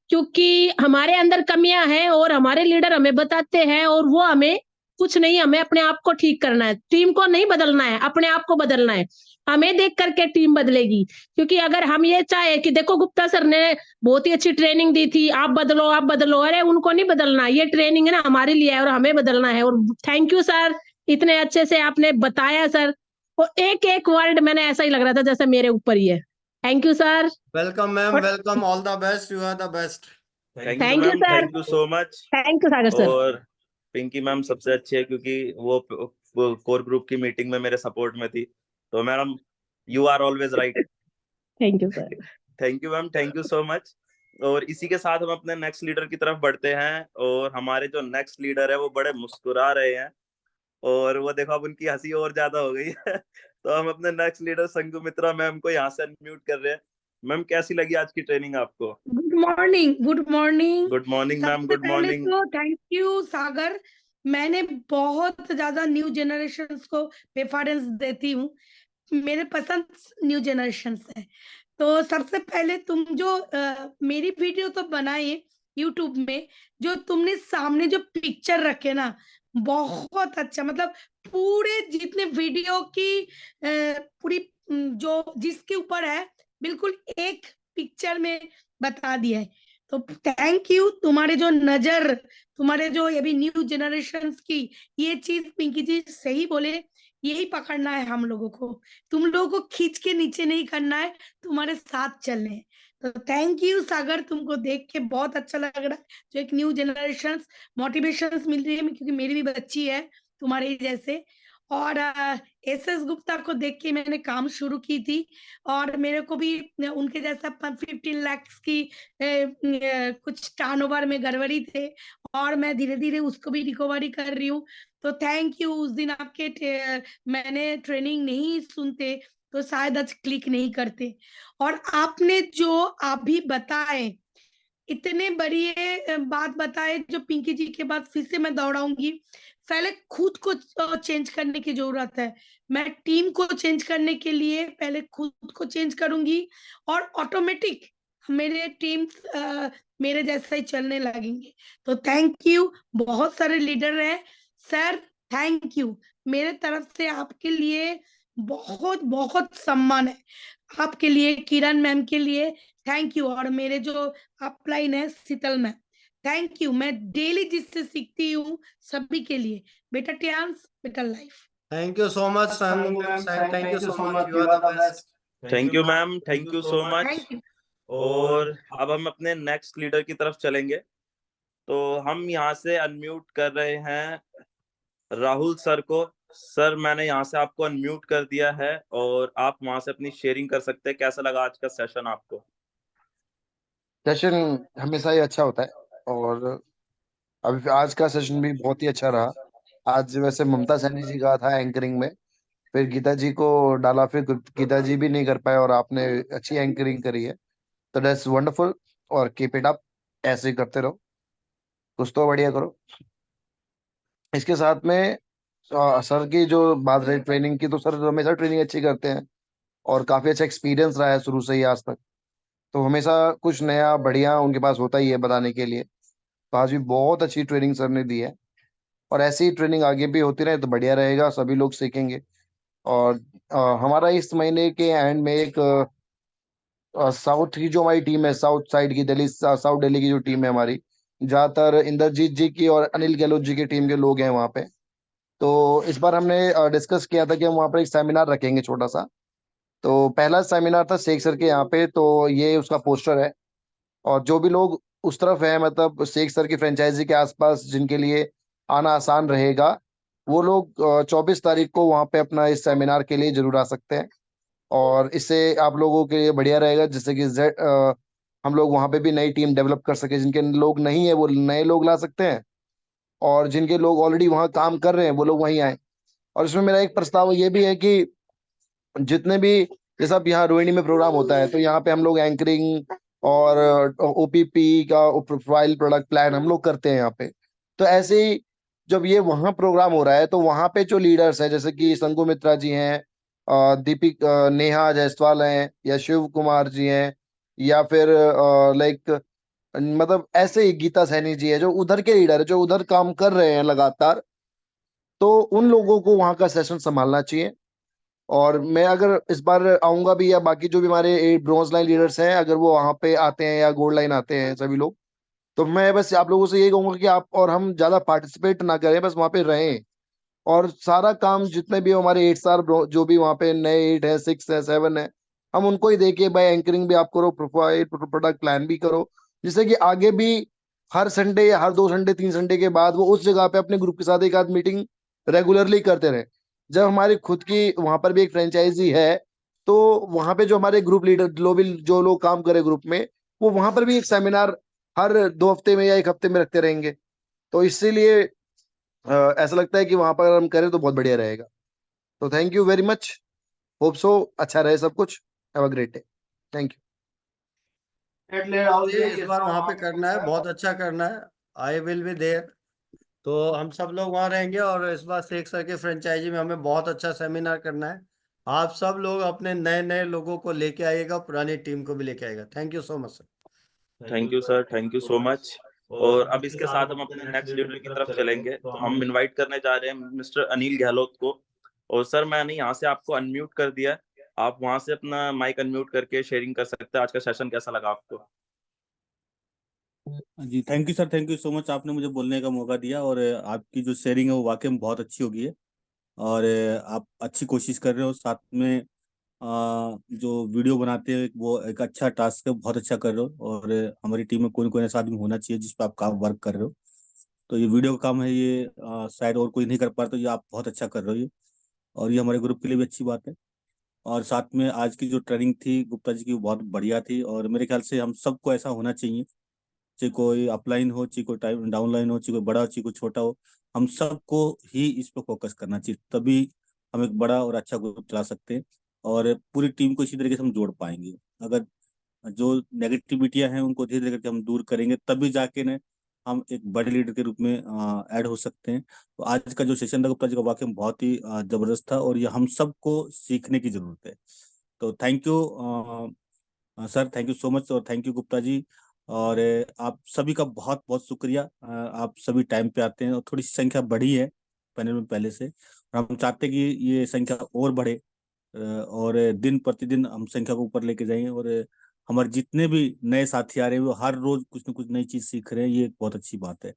क्योंकि हमारे अंदर कमियां हैं और हमारे लीडर हमें बताते हैं, और वो हमें कुछ नहीं, हमें अपने आप को ठीक करना है, टीम को नहीं बदलना है, अपने आप को बदलना है। हमें देख करके टीम बदलेगी। क्योंकि अगर हम ये चाहे कि देखो गुप्ता सर ने बहुत ही अच्छी ट्रेनिंग दी थी, आप बदलो आप बदलो, अरे उनको नहीं बदलना, ये ट्रेनिंग है ना हमारे लिए है और हमें बदलना है। और थैंक यू सर, इतने अच्छे से आपने बताया सर। और एक एक वर्ड मैंने ऐसा ही लग रहा था जैसे मेरे ऊपर ही है। Thank you sir. Welcome ma'am, और- welcome, all the best, you are the best. Thank you Thank you, ma'am, sir. Thank you so much. Thank you Sagar sir. और पिंकी मैम सबसे अच्छी है क्योंकि वो कोर ग्रुप की मीटिंग में मेरे सपोर्ट में थी। तो madam, you are always right. Thank you sir. Thank you ma'am, thank you so much. और इसी के साथ हम अपने नेक्स्ट लीडर की तरफ बढ़ते हैं। और हमारे जो नेक्स्ट लीडर है वो बड़े मुस्कुरा रहे हैं, और वो देखो अब उनकी हंसी और ज्यादा हो गई है। तो हम अपने नेक्स्ट लीडर संघमित्रा मैम को यहाँ से अनम्यूट कर रहे हैं। मैम, कैसी लगी आज की ट्रेनिंग आपको? Good morning, good morning. Good morning ma'am, सबसे गुड पहले मॉर्निंग। तो थैंक यू सागर। मैंने बहुत ज्यादा न्यू जनरेशन्स को प्रेफरेंस देती हूँ, मेरे पसंद न्यू जनरेशन्स है। तो सबसे पहले तुम जो मेरी वीडियो तो बनाई यूट्यूब में, जो तुमने सामने जो पिक्चर रखे ना, बहुत अच्छा, मतलब पूरे जितने वीडियो की पूरी जो जिसके ऊपर है बिल्कुल एक पिक्चर में बता दिया है। तो थैंक यू। तुम्हारे जो नजर, तुम्हारे जो अभी न्यू जनरेशन्स की ये चीज पिंकी जी सही बोले, यही पकड़ना है हम लोगों को। तुम लोगों को खींच के नीचे नहीं करना है, तुम्हारे साथ चलने हैं। तो थैंक यू सागर, तुमको देख के बहुत अच्छा लग रहा है। जो एक न्यू जनरेशन मोटिवेशन मिल रही है, क्योंकि मेरी भी बच्ची है तुम्हारे ही जैसे। और एसएस गुप्ता को देख के मैंने काम शुरू की थी, और मेरे को भी उनके जैसा 15 लाख की कुछ टर्नओवर में गड़बड़ी थे, और मैं धीरे धीरे उसको भी रिकवरी कर रही हूँ। तो थैंक यू। उस दिन आपके मैंने ट्रेनिंग नहीं सुनते तो शायद आज क्लिक नहीं करते। और आपने जो अभी बताए, इतने बड़ी बात बताए, जो पिंकी जी के बाद फिर से मैं दोहराऊंगी। पहले खुद को चेंज करने की जरूरत है। मैं टीम को चेंज करने के लिए पहले खुद को चेंज करूंगी, और ऑटोमेटिक मेरे टीम मेरे जैसा ही चलने लगेंगे। तो थैंक यू। बहुत सारे लीडर हैं सर, थैंक यू। मेरे तरफ से आपके लिए बहुत बहुत सम्मान है। आपके लिए, किरण मैम के लिए थैंक यू। और मेरे जो अपलाइन है शीतल मैम, थैंक यू। मैं डेली जिससे सीखती हूँ, सभी के लिए। बेटर टियांस, better life. Thank you so much संग ma'am, thank you so much, you are the best. Thank you ma'am, thank you so much. Thank you. और अब हम अपने नेक्स्ट लीडर की तरफ चलेंगे। तो हम यहाँ से अनम्यूट कर रहे हैं राहुल सर को। सर, मैंने यहाँ से आपको अनम्यूट कर दिया है और आप वहां से अपनी शेयरिंग कर सकते हैं। कैसा लगा आज का सेशन आपको? सेशन हमेशा ही अच्छा होता है, और अभी आज का सेशन भी बहुत ही अच्छा रहा। आज वैसे ममता सैनी जी का था एंकरिंग में, फिर गीता जी को डाला, फिर गीता जी भी नहीं कर पाए और आपने अच्छी एंकरिंग करी है। तो दैट्स वंडरफुल, और कीप इट अप, ऐसे ही करते रहो, कुछ तो बढ़िया करो। इसके साथ में सर की जो बात रही ट्रेनिंग की, तो सर हमेशा ट्रेनिंग अच्छी करते हैं, और काफी अच्छा एक्सपीरियंस रहा है शुरू से ही आज तक। तो हमेशा कुछ नया बढ़िया उनके पास होता ही है बताने के लिए। तो आज भी बहुत अच्छी ट्रेनिंग सर ने दी है, और ऐसी ही ट्रेनिंग आगे भी होती रहे तो बढ़िया रहेगा, सभी लोग सीखेंगे। और हमारा इस महीने के एंड में एक साउथ की जो हमारी टीम है, साउथ साइड की दिल्ली, साउथ दिल्ली की जो टीम है हमारी, ज्यादातर इंद्रजीत जी की और अनिल गहलोत जी की टीम के लोग हैं वहाँ पे। तो इस बार हमने डिस्कस किया था कि हम वहाँ पर एक सेमिनार रखेंगे छोटा सा। तो पहला सेमिनार था शेख सर के यहाँ पे, तो ये उसका पोस्टर है। और जो भी लोग उस तरफ है, मतलब शेख सर की फ्रेंचाइजी के आसपास, जिनके लिए आना आसान रहेगा, वो लोग 24 तारीख को वहाँ पे अपना इस सेमिनार के लिए जरूर आ सकते हैं। और इससे आप लोगों के लिए बढ़िया रहेगा, जिससे कि हम लोग वहाँ पे भी नई टीम डेवलप कर सके। जिनके लोग नहीं है वो नए लोग ला सकते हैं, और जिनके लोग ऑलरेडी वहाँ काम कर रहे हैं वो लोग वहीं आए। और इसमें मेरा एक प्रस्ताव ये भी है कि जितने भी, जैसा अब यहाँ रोहिणी में प्रोग्राम होता है, तो यहाँ पे हम लोग एंकरिंग और ओपीपी का प्रोफाइल प्रोडक्ट प्लान हम लोग करते हैं यहाँ पे। तो ऐसे ही जब ये वहाँ प्रोग्राम हो रहा है, तो वहाँ पे जो लीडर्स हैं, जैसे कि संघमित्रा जी हैं, दीपिक नेहा जायसवाल हैं, या शिव कुमार जी हैं, या फिर लाइक, मतलब ऐसे ही गीता सैनी जी है, जो उधर के लीडर है, जो उधर काम कर रहे हैं लगातार, तो उन लोगों को वहाँ का सेशन संभालना चाहिए। और मैं अगर इस बार आऊंगा भी, या बाकी जो भी हमारे ब्रॉन्ज लाइन लीडर्स हैं, अगर वो वहां पे आते हैं या गोल्ड लाइन आते हैं सभी लोग, तो मैं बस आप लोगों से यही कहूंगा कि आप और हम ज्यादा पार्टिसिपेट ना करें, बस वहां पे रहें। और सारा काम जितने भी हमारे 8 स्टार जो भी वहां पे नए 8 है, 6 है, 7 है, हम उनको ही देके भाई एंकरिंग भी आप करो, प्रोफाइल प्रोडक्ट प्लान भी करो, जिससे कि आगे भी हर संडे या हर 2 संडे 3 संडे के बाद वो उस जगह पे अपने ग्रुप के साथ एक आध मीटिंग रेगुलरली करते रहे। जब हमारी खुद की वहां पर भी एक फ्रेंचाइजी है, तो वहां पे जो हमारे ग्रुप लीडर जो लोग काम करे ग्रुप में, वो वहां पर भी एक सेमिनार हर 2 हफ्ते में या 1 हफ्ते में रखते रहेंगे। तो इसीलिए ऐसा लगता है कि वहां पर अगर हम करें तो बहुत बढ़िया रहेगा। तो thank you very much, hope so अच्छा रहे सब कुछ। Have a great day, thank जी, इस बार वहां पे करना है, बहुत अच्छा करना है। I will be there. तो हम सब लोग वहां रहेंगे और इस बार शेख सर के फ्रेंचाइजी में हमें बहुत अच्छा सेमिनार करना है। आप सब लोग अपने नए नए लोगों को लेके आइएगा, पुरानी टीम को भी लेके आइएगा। Thank you so much sir. Thank you sir, thank you so much. और अब इसके साथ हम अपने नेक्स्ट लीडर की तरफ चलेंगे। तो हम इनवाइट करने जा रहे हैं मिस्टर अनिल गहलोत को। और सर मैंने यहाँ से आपको अनम्यूट कर दिया है, आप वहां से अपना माइक अनम्यूट करके शेयरिंग कर सकते हैं। आज का सेशन कैसा लगा आपको? जी thank you sir, thank you so much, आपने मुझे बोलने का मौका दिया। और आपकी जो शेयरिंग है वो वाकई में बहुत अच्छी होगी है। और आप अच्छी कोशिश कर रहे हो। साथ में जो वीडियो बनाते हैं वो एक अच्छा टास्क है, बहुत अच्छा कर रहे हो। और हमारी टीम में कोई न कोई ऐसा आदमी होना चाहिए जिस पर आप काम वर्क कर रहे हो। तो ये वीडियो का काम है, ये शायद और कोई नहीं कर पा रहा, तो ये आप बहुत अच्छा कर रहे हो ये। और ये हमारे ग्रुप के लिए भी अच्छी बात है। और साथ में आज की जो ट्रेनिंग थी गुप्ता जी की वो बहुत बढ़िया थी। और मेरे ख्याल से हम सबको ऐसा होना चाहिए, चाहे कोई अपलाइन हो, चाहे कोई टाइम डाउनलाइन हो, चाहे कोई बड़ा हो, चाहे कोई छोटा हो, हम सबको ही इस पर फोकस करना चाहिए। तभी हम एक बड़ा और अच्छा ग्रुप चला सकते हैं और पूरी टीम को इसी तरीके से हम जोड़ पाएंगे। अगर जो नेगेटिविटियां हैं उनको धीरे धीरे करके हम दूर करेंगे, तभी जाके न हम एक बड़े लीडर के रूप में ऐड हो सकते हैं। तो आज का जो सेशन था गुप्ता जी का वाकई में बहुत ही जबरदस्त था और ये हम सबको सीखने की जरूरत है। तो thank you sir, thank you so much. और थैंक यू गुप्ता जी। और आप सभी का बहुत बहुत शुक्रिया। आप सभी टाइम पे आते हैं और थोड़ी सी संख्या बढ़ी है पैनल में पहले से, और हम चाहते हैं कि ये संख्या और बढ़े। और दिन प्रतिदिन हम संख्या को ऊपर लेके जाएं। और हमारे जितने भी नए साथी आ रहे हैं वो हर रोज कुछ ना कुछ नई चीज सीख रहे हैं, ये एक बहुत अच्छी बात है।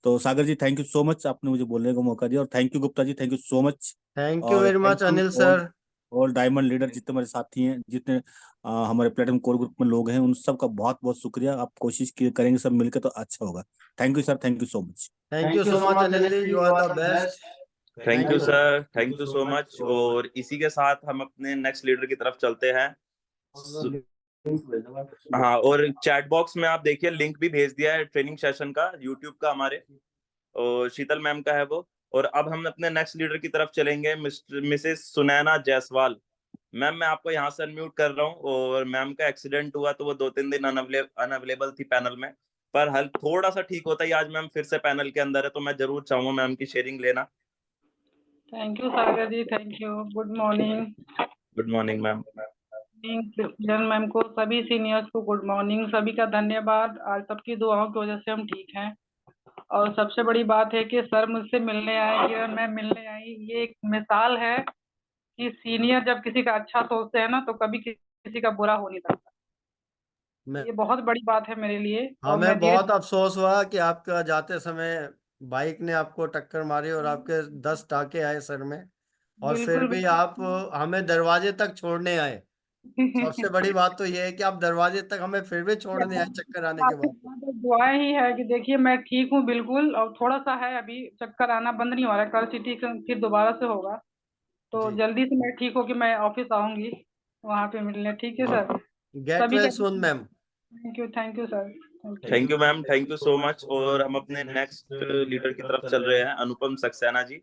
तो Sagar ji thank you so much, आपने मुझे बोलने का मौका दिया। और thank you Gupta ji, thank you so much. Thank you और very thank much you Anil sir. और डायमंड लीडर जितने हमारे साथी हैं, जितने हमारे प्लेटिनम कोर ग्रुप में लोग हैं, उन सब का बहुत बहुत शुक्रिया। आप कोशिश करेंगे सब मिलकर तो अच्छा होगा। Thank you sir, thank you so much. Thank you so much Anil ji, you are the best. Thank you sir, thank you so much. और इसी के साथ हम अपने नेक्स्ट लीडर की तरफ चलते हैं। हाँ, और चैट बॉक्स में आप देखिए लिंक भी भेज दिया है ट्रेनिंग सेशन का, यूट्यूब का हमारे, और शीतल मैम का है वो। और अब हम अपने नेक्स्ट लीडर की तरफ चलेंगे, मिसेस सुनैना जायसवाल। मैम मैं आपको यहाँ से अनम्यूट कर रहा हूँ। और मैम का एक्सीडेंट हुआ तो वो 2-3 दिन अनअवेलेबल थी पैनल में, पर हल थोड़ा सा ठीक होता ही आज मैम फिर से पैनल के अंदर है। तो मैं जरूर चाहूंगा मैम की शेयरिंग लेना। Thank you Sagar ji, thank you. Good morning. Good morning ma'am. जन मैम को, सभी सीनियर्स को गुड मॉर्निंग। सभी का धन्यवाद, आज सबकी दुआओं की वजह से हम ठीक हैं। और सबसे बड़ी बात है कि सर मुझसे मिलने आए और मैं मिलने आई, ये एक मिसाल है कि सीनियर जब किसी का अच्छा सोचते हैं ना तो कभी किसी का बुरा हो नहीं सकता। ये बहुत बड़ी बात है मेरे लिए। और मैं हमें बहुत अफसोस हुआ कि आपका जाते समय बाइक ने आपको टक्कर मारी और आपके 10 टाके आए सर में, और फिर बिल्कुल भी आप हमें दरवाजे तक छोड़ने आए। सबसे बड़ी बात तो ये है कि आप दरवाजे तक हमें फिर भी छोड़ने आए चक्कर आने के आपकी बाद। दुआ ही है कि देखिए मैं ठीक हूँ बिल्कुल, और थोड़ा सा है अभी चक्कर आना बंद नहीं हो रहा है। कल सिटी फिर दोबारा से होगा, तो जी, जल्दी से मैं ठीक होके मैं ऑफिस आऊंगी वहां पे मिलने। ठीक है सर, गेट सभी वेल का soon ma'am. Thank you sir, thank you. Thank you ma'am, thank you so much. और हम अपने नेक्स्ट लीडर की तरफ चल रहे हैं, अनुपम सक्सेना जी।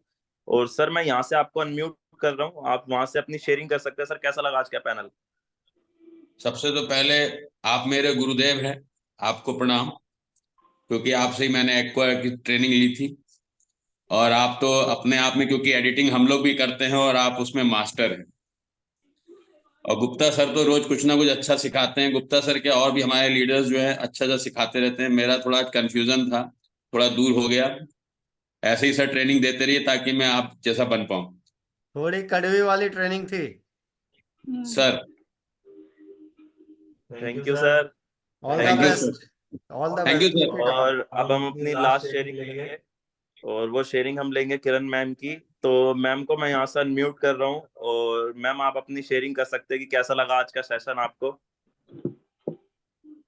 और सर मैं यहाँ से आपको अनम्यूट कर रहा हूँ, आप वहां से अपनी शेयरिंग कर सकते हैं। सर कैसा लगा आज का पैनल? सबसे तो पहले आप मेरे गुरुदेव हैं, आपको प्रणाम, क्योंकि आपसे ही मैंने एक्वा की ट्रेनिंग ली थी। और आप तो अपने आप में, क्योंकि एडिटिंग हम लोग भी करते हैं और आप उसमें मास्टर हैं। और गुप्ता सर तो रोज कुछ ना कुछ अच्छा सिखाते हैं। गुप्ता सर के और भी हमारे लीडर्स जो है अच्छा अच्छा सिखाते रहते हैं। मेरा थोड़ा कंफ्यूजन था, थोड़ा दूर हो गया। ऐसे ही सर ट्रेनिंग देते रहिए ताकि मैं आप जैसा बन पाऊँ थोड़ी कड़वी वाली ट्रेनिंग थी sir. Thank you sir, all the thank you sir, best, all the thank you best, keep sir. It up. और अब हम अपनी लास्ट शेयरिंग लेंगे। और वो शेयरिंग हम लेंगे किरण मैम की। तो मैम को मैं यहाँ से अनम्यूट कर रहा हूँ, और मैम आप अपनी शेयरिंग कर सकते हैं कि कैसा लगा आज का सेशन आपको।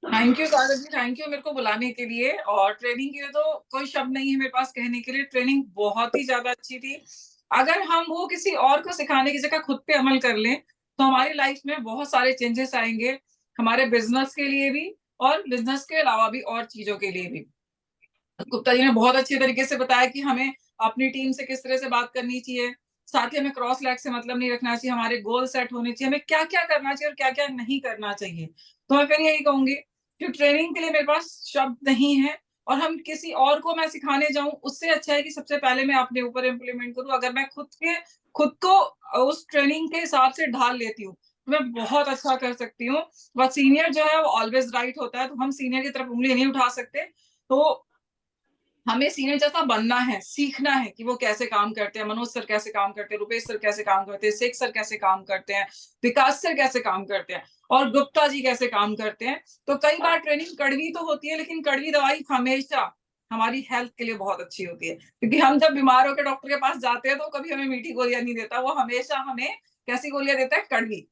Thank you Sagar ji, thank you मेरे को बुलाने के लिए। और ट्रेनिंग के लिए तो कोई शब्द नहीं है मेरे पास कहने के लिए। ट्रेनिंग बहुत ही ज्यादा अच्छी थी। अगर हम वो किसी और को सिखाने की जगह खुद पे अमल कर लें तो हमारी लाइफ में बहुत सारे चेंजेस आएंगे, हमारे बिजनेस के लिए भी और बिजनेस के अलावा भी और चीजों के लिए भी। गुप्ता जी ने बहुत अच्छे तरीके से बताया कि हमें अपनी टीम से किस तरह से बात करनी चाहिए, साथ ही हमें क्रॉस लैग से मतलब नहीं रखना चाहिए, हमारे गोल सेट होने चाहिए, हमें क्या क्या करना चाहिए और क्या क्या नहीं करना चाहिए। तो मैं फिर यही कहूंगी कि ट्रेनिंग के लिए मेरे पास शब्द नहीं है, और हम किसी और को मैं सिखाने जाऊं उससे अच्छा है कि सबसे पहले मैं अपने ऊपर इम्प्लीमेंट करूं। अगर मैं खुद को उस ट्रेनिंग के हिसाब से ढाल लेती हूँ तो मैं बहुत अच्छा कर सकती हूँ। बट सीनियर जो है वो ऑलवेज राइट होता है, तो हम सीनियर की तरफ उंगली नहीं उठा सकते। तो हमें सीनियर जैसा बनना है, सीखना है कि वो कैसे काम करते हैं, मनोज सर कैसे काम करते हैं, रुपेश सर कैसे काम करते हैं, शेख सर कैसे काम करते हैं, विकास सर कैसे काम करते हैं, और गुप्ता जी कैसे काम करते हैं। तो कई बार ट्रेनिंग कड़वी तो होती है, लेकिन कड़वी दवाई हमेशा हमारी हेल्थ के लिए बहुत अच्छी होती है, क्योंकि हम जब बीमार होकर डॉक्टर के पास जाते हैं तो कभी हमें मीठी गोलियां नहीं देता, वो हमेशा हमें कैसी गोलियां देता है, कड़वी।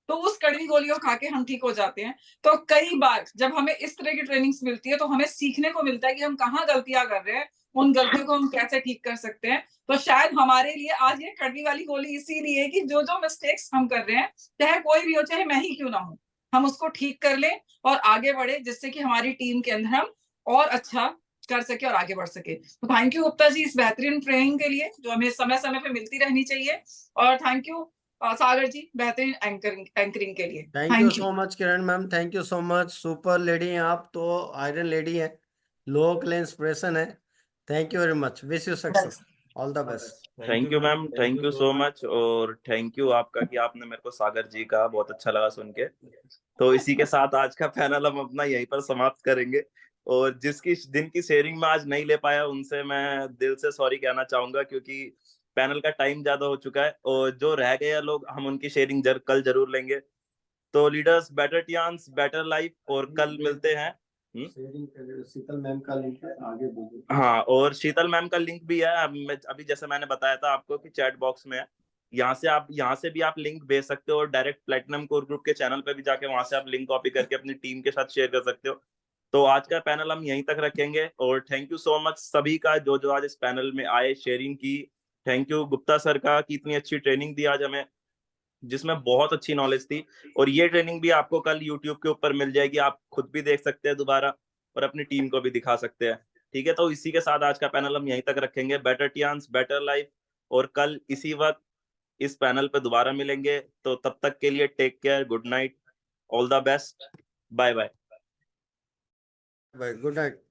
तो उस कड़वी गोलियों खा के हम ठीक हो जाते हैं। तो कई बार जब हमें इस तरह की ट्रेनिंग्स मिलती है तो हमें सीखने को मिलता है कि हम कहाँ गलतियां कर रहे हैं, उन गलतियों को हम कैसे ठीक कर सकते हैं। तो शायद हमारे लिए आज ये कड़वी वाली गोली इसीलिए है कि जो जो मिस्टेक्स हम कर रहे हैं, चाहे कोई भी हो, चाहे मैं ही क्यों ना हूं, हम उसको ठीक कर लें और आगे बढ़े, जिससे कि हमारी टीम के अंदर हम और अच्छा कर सके और आगे बढ़ सके। तो थैंक यू गुप्ता जी इस बेहतरीन ट्रेनिंग के लिए जो हमें समय समय पे मिलती रहनी चाहिए। और थैंक यू सागर जी बेहतरीन एंकरिंग के लिए। Thank you so much Kiran ma'am, thank you so much. Super lady हैं आप तो, आयरन लेडी हैं, लोगों के लिए इंस्पिरेशन है। Thank you very much, wish you success, all the best. Thank you ma'am, thank you so much. और thank you आपका कि आपने मेरे को सागर जी का बहुत अच्छा लगा सुन के। तो इसी के साथ आज का पैनल हम अपना यहीं पर समाप्त करेंगे। और जिसकी दिन की शेयरिंग में आज नहीं ले पाया उनसे मैं दिल से सॉरी कहना चाहूंगा, क्योंकि पैनल का टाइम ज्यादा हो चुका है, और जो रह गए लोग हम उनकी शेयरिंग कल जरूर लेंगे। तो लीडर्स, बेटर टियान्स, बेटर लाइफ, और कल मिलते हैं। शीतल मैम का लिंक है आगे भेजो। हाँ, और शीतल मैम का लिंक भी है। अभी जैसे मैंने बताया था आपको कि चैट बॉक्स में है, यहाँ से भी आप लिंक भेज सकते हो, और डायरेक्ट प्लेटिनम कोर ग्रुप के चैनल पे भी जाके वहां से आप लिंक कॉपी करके अपनी टीम के साथ शेयर कर सकते हो। तो आज का पैनल हम यहीं तक रखेंगे, और थैंक यू सो मच सभी का जो जो आज इस पैनल में आए, शेयरिंग की। थैंक यू गुप्ता सर का कि इतनी अच्छी ट्रेनिंग दी आज हमें, जिसमें बहुत अच्छी नॉलेज थी। और ये ट्रेनिंग भी आपको कल यूट्यूब के ऊपर मिल जाएगी, आप खुद भी देख सकते हैं दोबारा, और अपनी टीम को भी दिखा सकते हैं। ठीक है, तो इसी के साथ आज का पैनल हम यहीं तक रखेंगे। बेटर टियान्स, बेटर लाइफ, और कल इसी वक्त इस पैनल पे दोबारा मिलेंगे। तो तब तक के लिए take care, good night, all the best, bye bye. Good night.